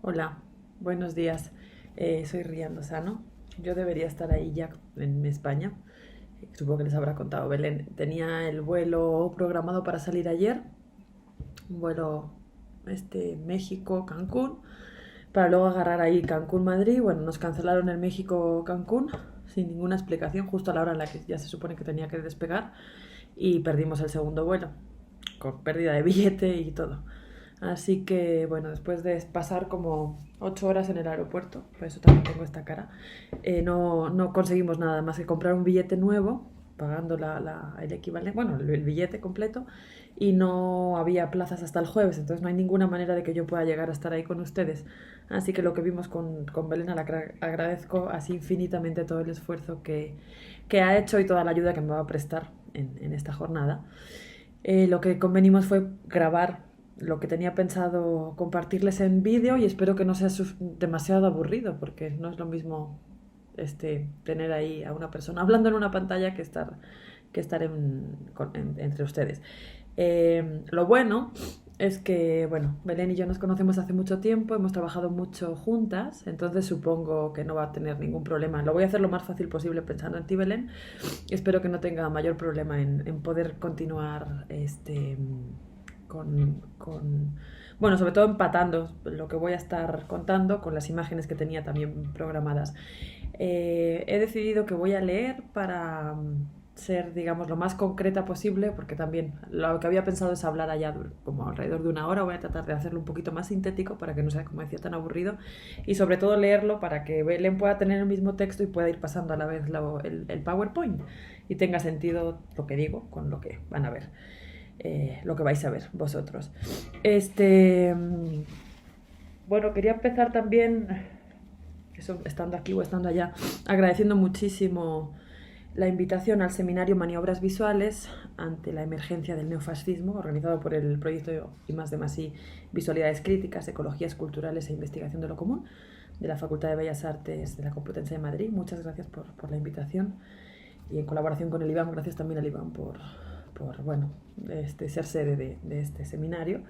Hola, buenos días. Soy Rian Lozano. Yo debería estar ahí ya en España. Supongo que les habrá contado Belén. Tenía el vuelo programado para salir ayer, un vuelo México-Cancún, para luego agarrar ahí Cancún-Madrid. Bueno, nos cancelaron el México-Cancún sin ninguna explicación, justo a la hora en la que ya se supone que tenía que despegar, y perdimos el segundo vuelo, con pérdida de billete y todo. Así que, bueno, después de pasar como 8 horas en el aeropuerto, por eso también tengo esta cara, no conseguimos nada más que comprar un billete nuevo, pagando el equivalente, bueno, el billete completo, y no había plazas hasta el jueves, entonces no hay ninguna manera de que yo pueda llegar a estar ahí con ustedes. Así que lo que vimos con Belén, agradezco así infinitamente todo el esfuerzo que ha hecho y toda la ayuda que me va a prestar en esta jornada. Lo que convenimos fue grabar lo que tenía pensado compartirles en vídeo, y espero que no sea demasiado aburrido, porque no es lo mismo tener ahí a una persona hablando en una pantalla que estar entre ustedes. Lo bueno es que, bueno, Belén y yo nos conocemos hace mucho tiempo, hemos trabajado mucho juntas, entonces supongo que no va a tener ningún problema. Lo voy a hacer lo más fácil posible pensando en ti, Belén. Espero que no tenga mayor problema en poder continuar bueno, sobre todo empatando lo que voy a estar contando con las imágenes que tenía también programadas. He decidido que voy a leer para ser, digamos, lo más concreta posible, porque también lo que había pensado es hablar allá como alrededor de una hora. Voy a tratar de hacerlo un poquito más sintético para que no sea, como decía, tan aburrido, y sobre todo leerlo para que Belén pueda tener el mismo texto y pueda ir pasando a la vez el PowerPoint y tenga sentido lo que digo con lo que van a ver, lo que vais a ver vosotros. Bueno, quería empezar también, eso, estando aquí o estando allá, agradeciendo muchísimo la invitación al seminario Maniobras Visuales ante la emergencia del neofascismo, organizado por el proyecto I+D+I, Visualidades Críticas, Ecologías Culturales e Investigación de lo Común, de la Facultad de Bellas Artes de la Complutense de Madrid. Muchas gracias por la invitación, y en colaboración con el IBAM, gracias también al IBAM por bueno, ser sede de este seminario.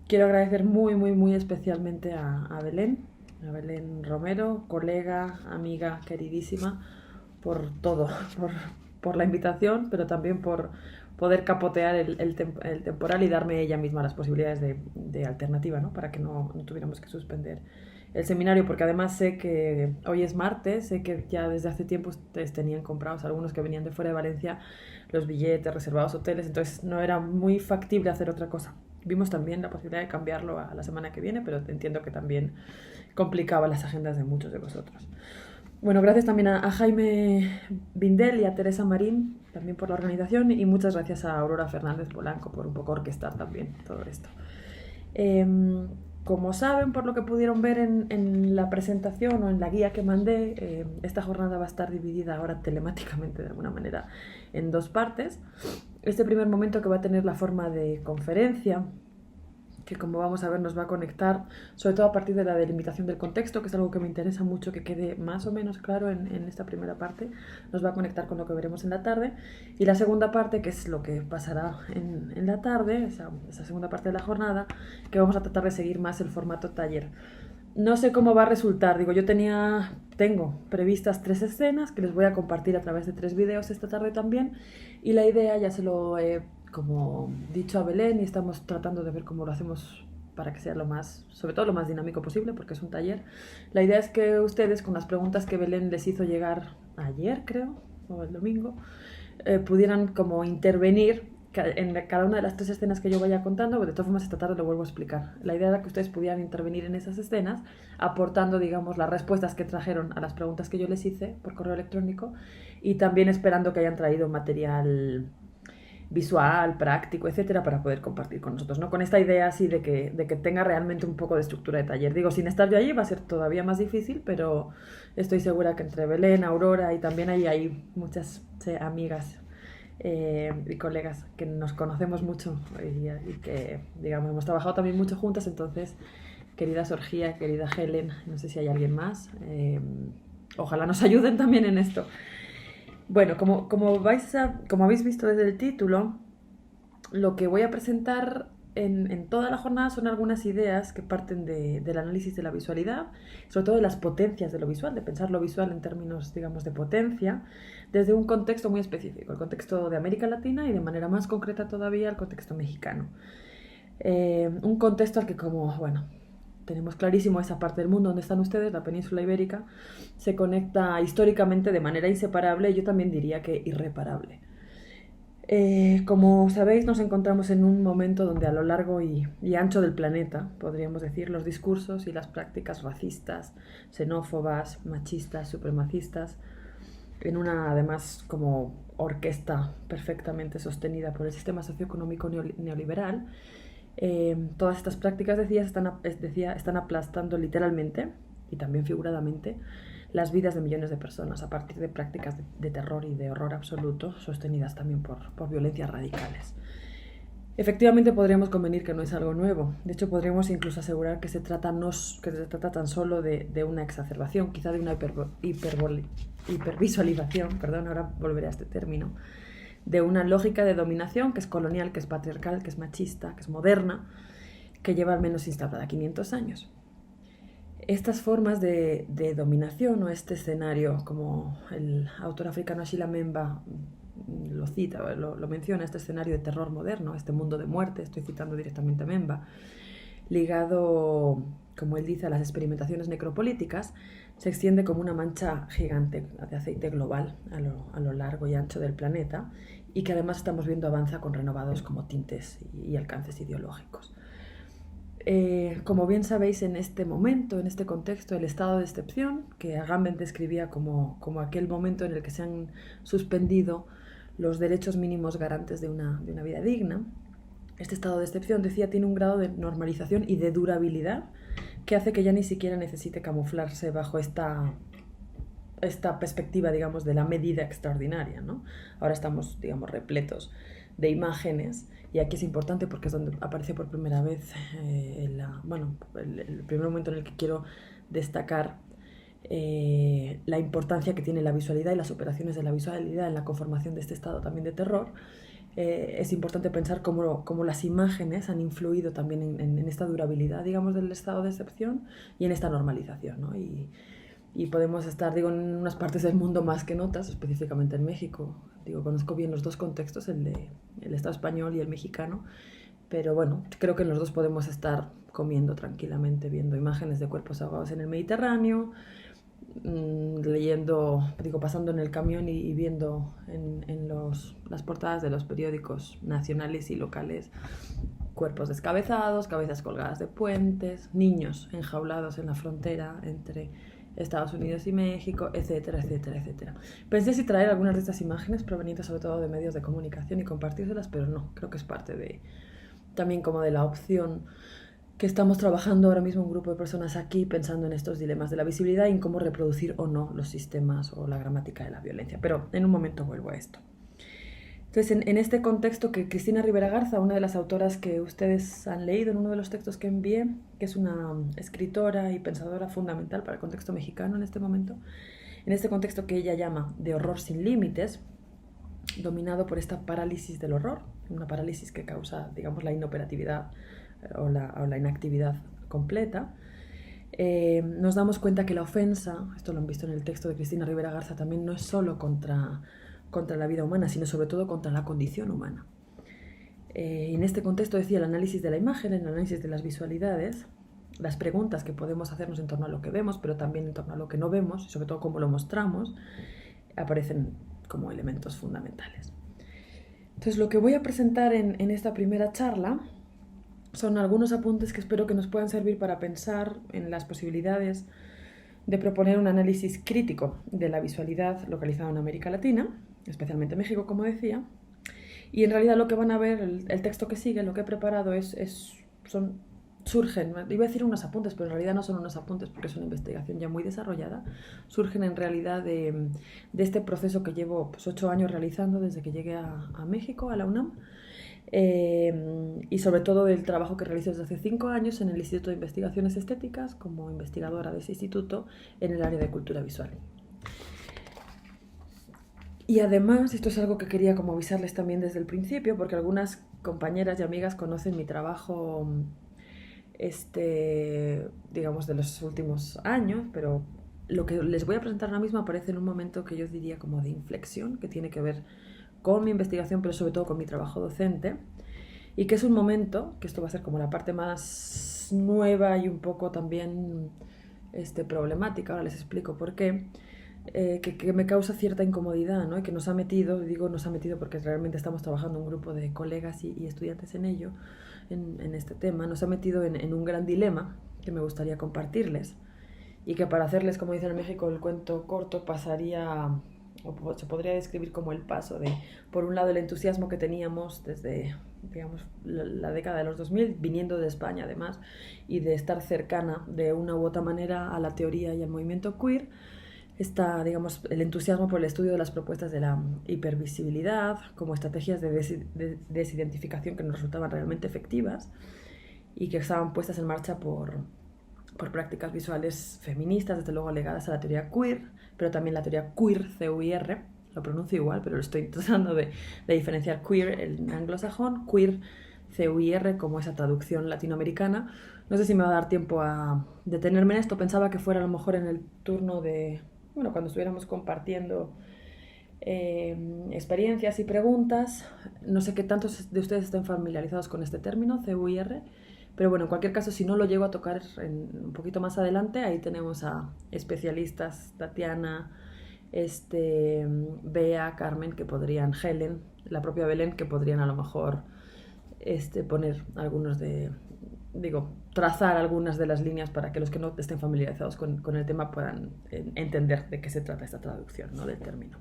Quiero agradecer muy, muy, muy especialmente a Belén Romero, colega, amiga, queridísima, por todo, por la invitación, pero también por poder capotear el temporal y darme ella misma las posibilidades de alternativa, ¿no? Para que no tuviéramos que suspender el seminario, porque además sé que hoy es martes, sé que ya desde hace tiempo ustedes tenían comprados, algunos que venían de fuera de Valencia, los billetes, reservados hoteles, entonces no era muy factible hacer otra cosa. Vimos también la posibilidad de cambiarlo a la semana que viene, pero entiendo que también complicaba las agendas de muchos de vosotros. Bueno, gracias también a Jaime Bindel y a Teresa Marín también por la organización, y muchas gracias a Aurora Fernández Polanco por un poco orquestar también todo esto. Como saben, por lo que pudieron ver en la presentación o en la guía que mandé, esta jornada va a estar dividida ahora telemáticamente de alguna manera en dos partes. Este primer momento, que va a tener la forma de conferencia, que como vamos a ver nos va a conectar, sobre todo a partir de la delimitación del contexto, que es algo que me interesa mucho que quede más o menos claro en esta primera parte, nos va a conectar con lo que veremos en la tarde. Y la segunda parte, que es lo que pasará en la tarde, esa segunda parte de la jornada, que vamos a tratar de seguir más el formato taller. No sé cómo va a resultar, digo, tengo previstas 3 escenas que les voy a compartir a través de 3 vídeos esta tarde también, y la idea ya se lo he como dicho a Belén, y estamos tratando de ver cómo lo hacemos para que sea sobre todo lo más dinámico posible, porque es un taller. La idea es que ustedes, con las preguntas que Belén les hizo llegar ayer, creo, o el domingo, pudieran como intervenir en cada una de las 3 escenas que yo vaya contando. De todas formas, esta tarde lo vuelvo a explicar. La idea era que ustedes pudieran intervenir en esas escenas, aportando, digamos, las respuestas que trajeron a las preguntas que yo les hice por correo electrónico, y también esperando que hayan traído material visual, práctico, etcétera, para poder compartir con nosotros, ¿no? Con esta idea así de que tenga realmente un poco de estructura de taller. Digo, sin estar yo allí va a ser todavía más difícil, pero estoy segura que entre Belén, Aurora, y también ahí hay muchas amigas y colegas que nos conocemos mucho, y que, digamos, hemos trabajado también mucho juntas. Entonces, querida Sorgía, querida Helen, no sé si hay alguien más, ojalá nos ayuden también en esto. Bueno, como habéis visto desde el título, lo que voy a presentar en toda la jornada son algunas ideas que parten del análisis de la visualidad, sobre todo de las potencias de lo visual, de pensar lo visual en términos, digamos, de potencia, desde un contexto muy específico, el contexto de América Latina y de manera más concreta todavía el contexto mexicano. Un contexto al que, como, bueno, tenemos clarísimo esa parte del mundo donde están ustedes, la península ibérica, se conecta históricamente de manera inseparable y yo también diría que irreparable. Como sabéis, nos encontramos en un momento donde a lo largo y ancho del planeta, podríamos decir, los discursos y las prácticas racistas, xenófobas, machistas, supremacistas, en una además como orquesta perfectamente sostenida por el sistema socioeconómico neoliberal, todas estas prácticas, decía, están aplastando literalmente y también figuradamente las vidas de millones de personas a partir de prácticas de terror y de horror absoluto, sostenidas también por violencias radicales. Efectivamente podríamos convenir que no es algo nuevo. De hecho, podríamos incluso asegurar que se trata tan solo de una exacerbación, quizá de una hipervisualización, perdón, ahora volveré a este término, de una lógica de dominación que es colonial, que es patriarcal, que es machista, que es moderna, que lleva al menos instalada 500 años. Estas formas de dominación o este escenario, como el autor africano Achille Mbemba lo cita, lo menciona, este escenario de terror moderno, este mundo de muerte, estoy citando directamente a Mbemba, ligado, como él dice, a las experimentaciones necropolíticas, se extiende como una mancha gigante de aceite global a lo largo y ancho del planeta y que además estamos viendo avanza con renovados como tintes y alcances ideológicos. Como bien sabéis, en este momento, en este contexto, el estado de excepción, que Agamben describía como aquel momento en el que se han suspendido los derechos mínimos garantes de una vida digna, este estado de excepción, decía, tiene un grado de normalización y de durabilidad que hace que ya ni siquiera necesite camuflarse bajo esta perspectiva, digamos, de la medida extraordinaria, ¿no? Ahora estamos, digamos, repletos de imágenes, y aquí es importante porque es donde aparece por primera vez el primer momento en el que quiero destacar la importancia que tiene la visualidad y las operaciones de la visualidad en la conformación de este estado también de terror. Es importante pensar cómo las imágenes han influido también en esta durabilidad, digamos, del estado de excepción y en esta normalización, ¿no? Y podemos estar, digo, en unas partes del mundo más que en otras, específicamente en México. Digo, conozco bien los dos contextos, el Estado español y el mexicano, pero bueno, creo que en los dos podemos estar comiendo tranquilamente, viendo imágenes de cuerpos ahogados en el Mediterráneo, leyendo, digo, pasando en el camión y viendo en las portadas de los periódicos nacionales y locales cuerpos descabezados, cabezas colgadas de puentes, niños enjaulados en la frontera entre Estados Unidos y México, etcétera, etcétera, etcétera. Pensé si traer algunas de estas imágenes provenientes sobre todo de medios de comunicación y compartírselas, pero no, creo que es parte también como de la opción que estamos trabajando ahora mismo un grupo de personas aquí pensando en estos dilemas de la visibilidad y en cómo reproducir o no los sistemas o la gramática de la violencia. Pero en un momento vuelvo a esto. Entonces, en este contexto que Cristina Rivera Garza, una de las autoras que ustedes han leído en uno de los textos que envié, que es una escritora y pensadora fundamental para el contexto mexicano en este momento, en este contexto que ella llama de horror sin límites, dominado por esta parálisis del horror, una parálisis que causa, digamos, la inoperatividad o la inactividad completa, nos damos cuenta que la ofensa, esto lo han visto en el texto de Cristina Rivera Garza también, no es solo contra la vida humana, sino sobre todo contra la condición humana. En este contexto, decía, el análisis de la imagen, el análisis de las visualidades, las preguntas que podemos hacernos en torno a lo que vemos, pero también en torno a lo que no vemos, y sobre todo cómo lo mostramos, aparecen como elementos fundamentales. Entonces, lo que voy a presentar en esta primera charla son algunos apuntes que espero que nos puedan servir para pensar en las posibilidades de proponer un análisis crítico de la visualidad localizada en América Latina, especialmente México, como decía, y en realidad lo que van a ver, el texto que sigue, lo que he preparado surgen, iba a decir unos apuntes, pero en realidad no son unos apuntes porque es una investigación ya muy desarrollada, surgen en realidad de este proceso que llevo 8 años realizando desde que llegué a México, a la UNAM, y sobre todo del trabajo que realizo desde hace 5 años en el Instituto de Investigaciones Estéticas como investigadora de ese instituto en el área de cultura visual. Y además, esto es algo que quería como avisarles también desde el principio, porque algunas compañeras y amigas conocen mi trabajo, digamos, de los últimos años, pero lo que les voy a presentar ahora mismo aparece en un momento que yo diría como de inflexión, que tiene que ver con mi investigación, pero sobre todo con mi trabajo docente, y que es un momento, que esto va a ser como la parte más nueva y un poco también problemática, ahora les explico por qué, que me causa cierta incomodidad, ¿no? Y que nos ha metido, digo nos ha metido porque realmente estamos trabajando un grupo de colegas y estudiantes en ello, en este tema, nos ha metido en un gran dilema que me gustaría compartirles y que para hacerles, como dicen en México, el cuento corto pasaría, o se podría describir como el paso de, por un lado, el entusiasmo que teníamos desde, digamos, la década de los 2000, viniendo de España además, y de estar cercana de una u otra manera a la teoría y al movimiento queer, está, digamos, el entusiasmo por el estudio de las propuestas de la hipervisibilidad como estrategias de desidentificación que nos resultaban realmente efectivas y que estaban puestas en marcha por prácticas visuales feministas, desde luego ligadas a la teoría queer, pero también la teoría queer, C-U-I-R, lo pronuncio igual, pero lo estoy tratando de diferenciar queer en anglosajón, queer, C-U-I-R, como esa traducción latinoamericana. No sé si me va a dar tiempo a detenerme en esto, pensaba que fuera a lo mejor en el turno de, bueno, cuando estuviéramos compartiendo experiencias y preguntas. No sé qué tantos de ustedes estén familiarizados con este término, C-U-I-R, pero bueno, en cualquier caso, si no lo llego a tocar un poquito más adelante, ahí tenemos a especialistas, Tatiana, Bea, Carmen, que podrían, Helen, la propia Belén, que podrían a lo mejor poner algunos trazar algunas de las líneas para que los que no estén familiarizados con el tema puedan entender de qué se trata esta traducción, ¿no?, del término.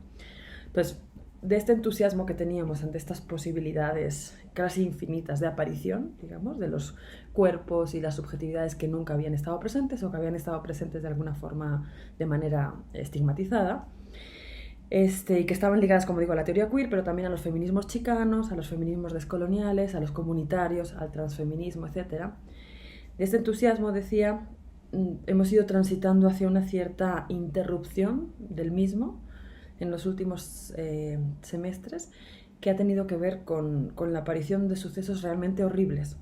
Entonces, de este entusiasmo que teníamos ante estas posibilidades casi infinitas de aparición, digamos, de los cuerpos y las subjetividades que nunca habían estado presentes o que habían estado presentes de alguna forma de manera estigmatizada, y que estaban ligadas, como digo, a la teoría queer, pero también a los feminismos chicanos, a los feminismos descoloniales, a los comunitarios, al transfeminismo, etc. De este entusiasmo, decía, hemos ido transitando hacia una cierta interrupción del mismo en los últimos semestres, que ha tenido que ver con la aparición de sucesos realmente horribles,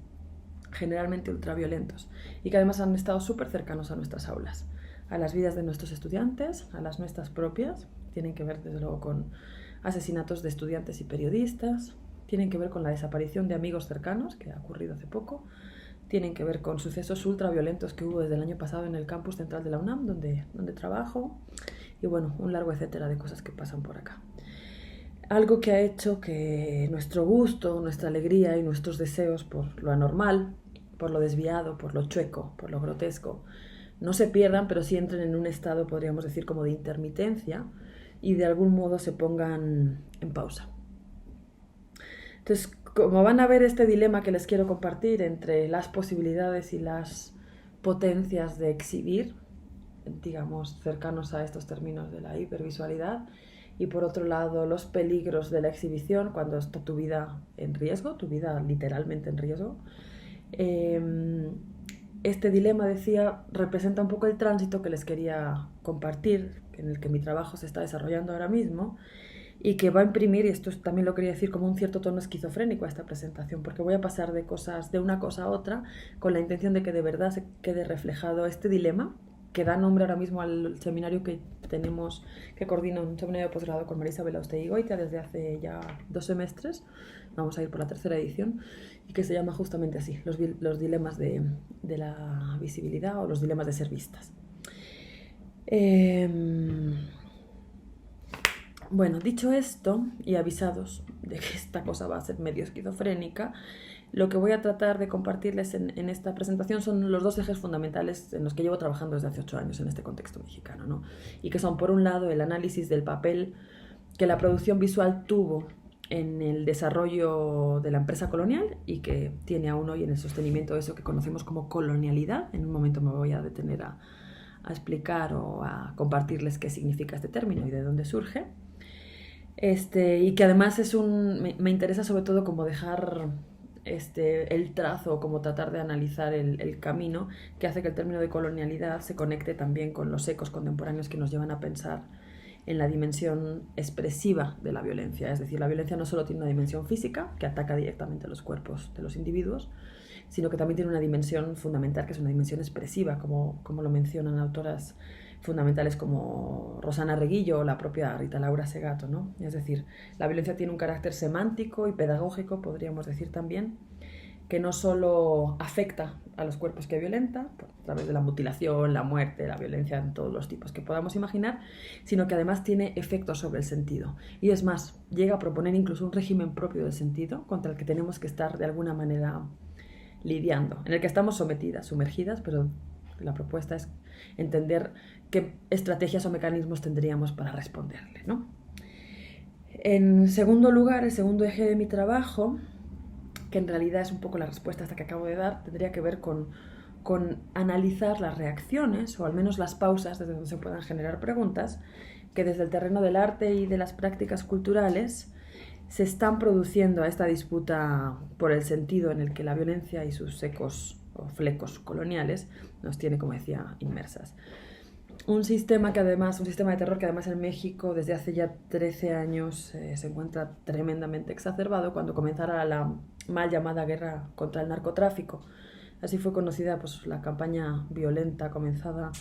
generalmente ultraviolentos, y que además han estado súper cercanos a nuestras aulas, a las vidas de nuestros estudiantes, a las nuestras propias. Tienen que ver desde luego con asesinatos de estudiantes y periodistas, tienen que ver con la desaparición de amigos cercanos, que ha ocurrido hace poco, tienen que ver con sucesos ultraviolentos que hubo desde el año pasado en el campus central de la UNAM, donde trabajo, y bueno, un largo etcétera de cosas que pasan por acá. Algo que ha hecho que nuestro gusto, nuestra alegría y nuestros deseos por lo anormal, por lo desviado, por lo chueco, por lo grotesco, no se pierdan, pero sí entren en un estado, podríamos decir, como de intermitencia, y de algún modo se pongan en pausa. Entonces, como van a ver este dilema que les quiero compartir entre las posibilidades y las potencias de exhibir, digamos, cercanos a estos términos de la hipervisualidad, y por otro lado los peligros de la exhibición cuando está tu vida en riesgo, tu vida literalmente en riesgo. Este dilema, decía, representa un poco el tránsito que les quería compartir, en el que mi trabajo se está desarrollando ahora mismo, y que va a imprimir, y esto también lo quería decir, como un cierto tono esquizofrénico a esta presentación, porque voy a pasar de una cosa a otra con la intención de que de verdad se quede reflejado este dilema, que da nombre ahora mismo al seminario que tenemos, que coordina un seminario de posgrado con María Isabel Austegi-Goitia desde hace ya 2 semestres, vamos a ir por la 3ª edición, y que se llama justamente así, los dilemas de la visibilidad, o los dilemas de ser vistas. Bueno, dicho esto, y avisados de que esta cosa va a ser medio esquizofrénica, lo que voy a tratar de compartirles en esta presentación son los 2 ejes fundamentales en los que llevo trabajando desde hace 8 años en este contexto mexicano, ¿no? Y que son, por un lado, el análisis del papel que la producción visual tuvo en el desarrollo de la empresa colonial y que tiene aún hoy en el sostenimiento de eso que conocemos como colonialidad. En un momento me voy a detener a explicar o a compartirles qué significa este término y de dónde surge. Y que además me interesa sobre todo como dejar el trazo, como tratar de analizar el camino que hace que el término de colonialidad se conecte también con los ecos contemporáneos que nos llevan a pensar en la dimensión expresiva de la violencia. Es decir, la violencia no solo tiene una dimensión física, que ataca directamente a los cuerpos de los individuos, sino que también tiene una dimensión fundamental, que es una dimensión expresiva, como lo mencionan autoras fundamentales como Rosana Reguillo o la propia Rita Laura Segato, ¿no? Es decir, la violencia tiene un carácter semántico y pedagógico, podríamos decir también, que no solo afecta a los cuerpos que violenta, a través de la mutilación, la muerte, la violencia en todos los tipos que podamos imaginar, sino que además tiene efectos sobre el sentido. Y es más, llega a proponer incluso un régimen propio del sentido contra el que tenemos que estar de alguna manera lidiando, en el que estamos sometidas, sumergidas, pero la propuesta es entender qué estrategias o mecanismos tendríamos para responderle, ¿no? En segundo lugar, el segundo eje de mi trabajo, que en realidad es un poco la respuesta esta que acabo de dar, tendría que ver con analizar las reacciones, o al menos las pausas desde donde se puedan generar preguntas, que desde el terreno del arte y de las prácticas culturales se están produciendo a esta disputa por el sentido en el que la violencia y sus ecos o flecos coloniales nos tiene, como decía, inmersas. Un sistema de terror que además en México desde hace ya 13 años se encuentra tremendamente exacerbado cuando comenzara la mal llamada guerra contra el narcotráfico. Así fue conocida pues, la campaña violenta comenzada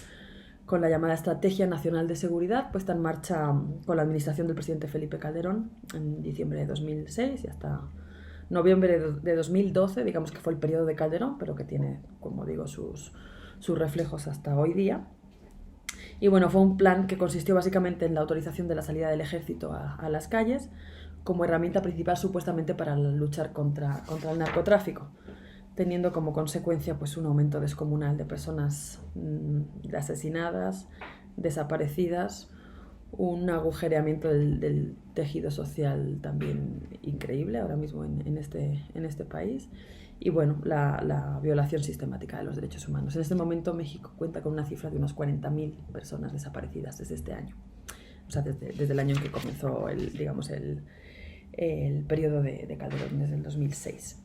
con la llamada Estrategia Nacional de Seguridad, puesta en marcha con la administración del presidente Felipe Calderón en diciembre de 2006 y hasta noviembre de 2012, digamos que fue el periodo de Calderón, pero que tiene, como digo, sus reflejos hasta hoy día. Y bueno, fue un plan que consistió básicamente en la autorización de la salida del ejército a las calles como herramienta principal supuestamente para luchar contra el narcotráfico, teniendo como consecuencia pues, un aumento descomunal de personas asesinadas, desaparecidas, un agujereamiento del tejido social también increíble ahora mismo en este país, y bueno, la violación sistemática de los derechos humanos. En este momento México cuenta con una cifra de unos 40.000 personas desaparecidas desde este año, o sea, desde el año en que comenzó el periodo de Calderón, desde el 2006.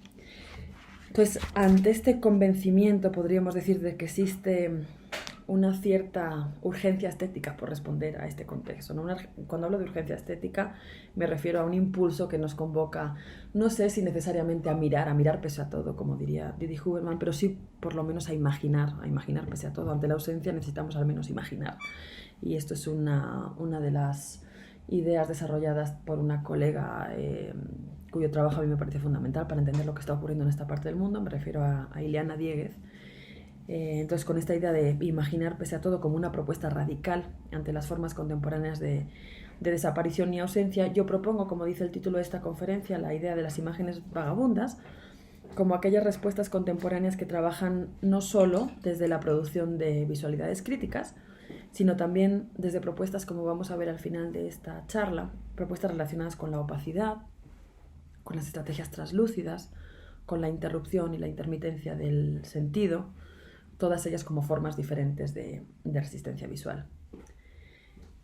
Entonces, ante este convencimiento, podríamos decir, de que existe una cierta urgencia estética por responder a este contexto, ¿no? Cuando hablo de urgencia estética, me refiero a un impulso que nos convoca, no sé si necesariamente a mirar pese a todo, como diría Didi Huberman, pero sí por lo menos a imaginar pese a todo. Ante la ausencia necesitamos al menos imaginar. Y esto es una de las ideas desarrolladas por una colega cuyo trabajo a mí me parece fundamental para entender lo que está ocurriendo en esta parte del mundo. Me refiero a Ileana Dieguez. Entonces, con esta idea de imaginar pese a todo como una propuesta radical ante las formas contemporáneas de desaparición y ausencia, yo propongo, como dice el título de esta conferencia, la idea de las imágenes vagabundas como aquellas respuestas contemporáneas que trabajan no solo desde la producción de visualidades críticas, sino también desde propuestas, como vamos a ver al final de esta charla, propuestas relacionadas con la opacidad, con las estrategias translúcidas, con la interrupción y la intermitencia del sentido, todas ellas como formas diferentes de resistencia visual.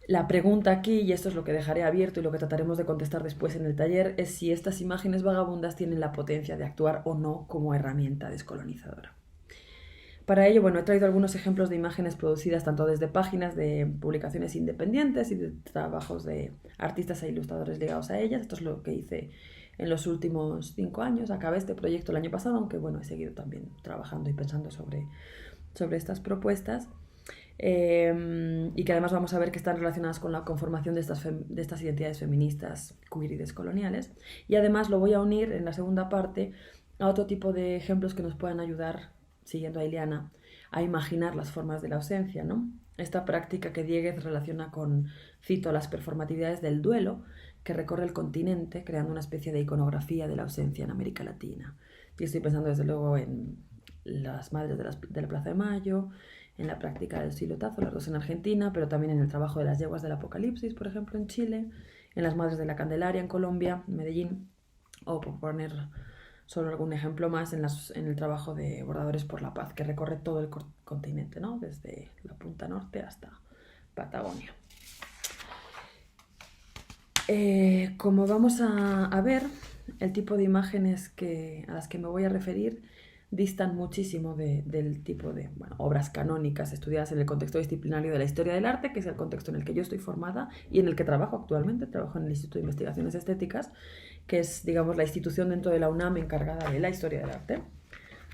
La pregunta aquí, y esto es lo que dejaré abierto y lo que trataremos de contestar después en el taller, es si estas imágenes vagabundas tienen la potencia de actuar o no como herramienta descolonizadora. Para ello, bueno, he traído algunos ejemplos de imágenes producidas tanto desde páginas de publicaciones independientes y de trabajos de artistas e ilustradores ligados a ellas. Esto es lo que hice en los últimos 5 años. Acabé este proyecto el año pasado, aunque bueno, he seguido también trabajando y pensando sobre estas propuestas. Y que además vamos a ver que están relacionadas con la conformación de estas identidades feministas, queer y descoloniales. Y además lo voy a unir en la segunda parte a otro tipo de ejemplos que nos puedan ayudar, siguiendo a Ileana, a imaginar las formas de la ausencia, ¿no? Esta práctica que Dieguez relaciona con, cito, las performatividades del duelo que recorre el continente, creando una especie de iconografía de la ausencia en América Latina. Y estoy pensando desde luego en las madres de la Plaza de Mayo, en la práctica del silotazo, las dos en Argentina, pero también en el trabajo de las yeguas del Apocalipsis, por ejemplo, en Chile, en las madres de la Candelaria, en Colombia, en Medellín, o por poner solo algún ejemplo más, en el trabajo de Bordadores por la Paz, que recorre todo el continente, ¿no? Desde la punta norte hasta Patagonia. Como vamos a ver, el tipo de imágenes a las que me voy a referir distan muchísimo del tipo de obras canónicas estudiadas en el contexto disciplinario de la historia del arte, que es el contexto en el que yo estoy formada y en el que trabajo actualmente. Trabajo en el Instituto de Investigaciones Estéticas, que es, digamos, la institución dentro de la UNAM encargada de la historia del arte,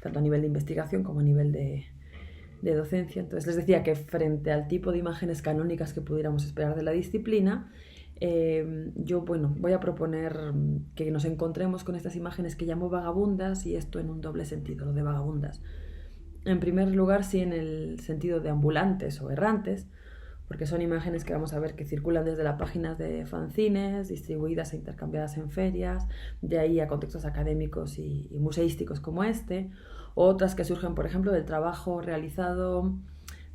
tanto a nivel de investigación como a nivel de docencia. Entonces les decía que frente al tipo de imágenes canónicas que pudiéramos esperar de la disciplina, yo, voy a proponer que nos encontremos con estas imágenes que llamo vagabundas, y esto en un doble sentido, lo de vagabundas. En primer lugar, sí, en el sentido de ambulantes o errantes, porque son imágenes que vamos a ver que circulan desde las páginas de fanzines, distribuidas e intercambiadas en ferias, de ahí a contextos académicos y museísticos como este, o otras que surgen, por ejemplo, del trabajo realizado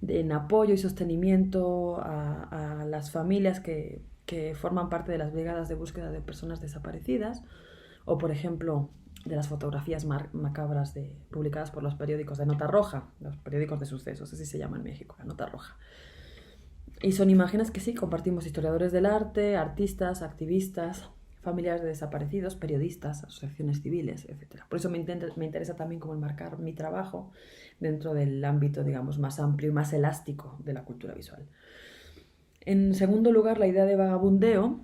en apoyo y sostenimiento a las familias que forman parte de las brigadas de búsqueda de personas desaparecidas, o por ejemplo de las fotografías macabras publicadas por los periódicos de Nota Roja, los periódicos de sucesos, así se llama en México, la Nota Roja. Y son imágenes que sí, compartimos historiadores del arte, artistas, activistas, familiares de desaparecidos, periodistas, asociaciones civiles, etc. Por eso me interesa también como enmarcar mi trabajo dentro del ámbito, digamos, más amplio y más elástico de la cultura visual. En segundo lugar, la idea de vagabundeo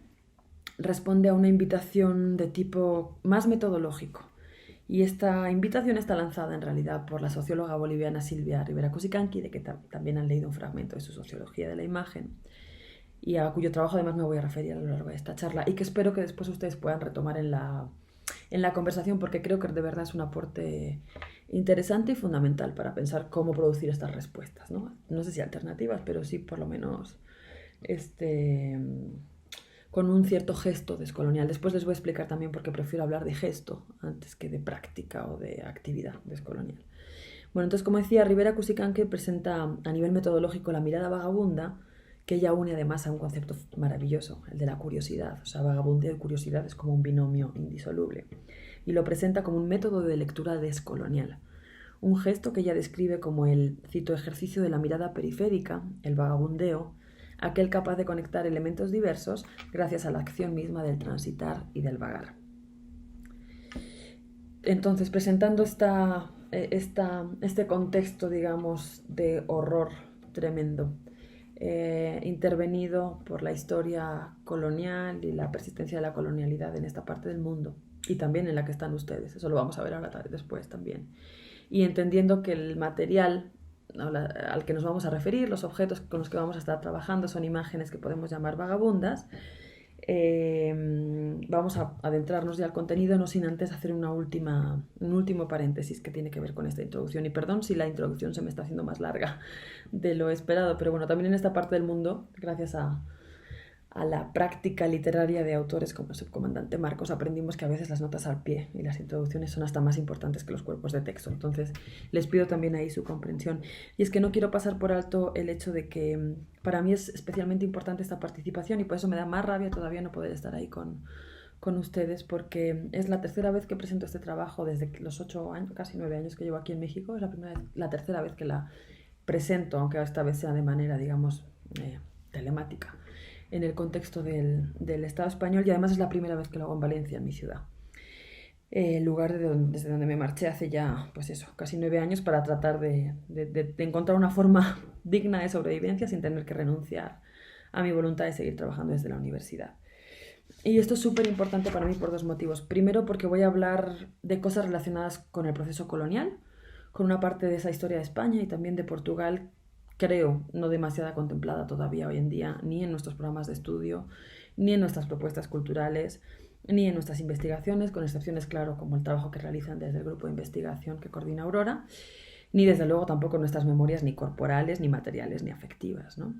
responde a una invitación de tipo más metodológico. Y esta invitación está lanzada en realidad por la socióloga boliviana Silvia Rivera Cusicanqui, de que también han leído un fragmento de su Sociología de la Imagen, y a cuyo trabajo además me voy a referir a lo largo de esta charla, y que espero que después ustedes puedan retomar en la conversación, porque creo que de verdad es un aporte interesante y fundamental para pensar cómo producir estas respuestas, ¿no? No sé si alternativas, pero sí por lo menos con un cierto gesto descolonial. Después les voy a explicar también por qué prefiero hablar de gesto antes que de práctica o de actividad descolonial. Bueno, entonces, como decía, Rivera Cusicanqui presenta a nivel metodológico la mirada vagabunda, que ella une además a un concepto maravilloso, el de la curiosidad. O sea, vagabundeo y curiosidad es como un binomio indisoluble. Y lo presenta como un método de lectura descolonial. Un gesto que ella describe como el, cito, ejercicio de la mirada periférica, el vagabundeo, aquel capaz de conectar elementos diversos gracias a la acción misma del transitar y del vagar. Entonces, presentando este contexto, digamos, de horror tremendo, intervenido por la historia colonial y la persistencia de la colonialidad en esta parte del mundo, y también en la que están ustedes, eso lo vamos a ver ahora después también, y entendiendo que el material al que nos vamos a referir, los objetos con los que vamos a estar trabajando son imágenes que podemos llamar vagabundas. Vamos a adentrarnos ya al contenido, no sin antes hacer un último paréntesis que tiene que ver con esta introducción. Y perdón si la introducción se me está haciendo más larga de lo esperado, pero bueno, también en esta parte del mundo, gracias a la práctica literaria de autores como el subcomandante Marcos, aprendimos que a veces las notas al pie y las introducciones son hasta más importantes que los cuerpos de texto. Entonces, les pido también ahí su comprensión. Y es que no quiero pasar por alto el hecho de que para mí es especialmente importante esta participación, y por eso me da más rabia todavía no poder estar ahí con ustedes, porque es la tercera vez que presento este trabajo desde los 8 años, casi 9 años que llevo aquí en México. Es la tercera vez que la presento, aunque esta vez sea de manera, digamos, telemática, en el contexto del Estado español, y además es la primera vez que lo hago en Valencia, en mi ciudad. El lugar desde donde me marché hace ya, pues eso, casi 9 años, para tratar de encontrar una forma digna de sobrevivencia sin tener que renunciar a mi voluntad de seguir trabajando desde la universidad. Y esto es súper importante para mí por 2 motivos. Primero, porque voy a hablar de cosas relacionadas con el proceso colonial, con una parte de esa historia de España y también de Portugal, creo, no demasiada contemplada todavía hoy en día, ni en nuestros programas de estudio, ni en nuestras propuestas culturales, ni en nuestras investigaciones, con excepciones, claro, como el trabajo que realizan desde el grupo de investigación que coordina Aurora, ni desde luego tampoco nuestras memorias ni corporales, ni materiales, ni afectivas, ¿no?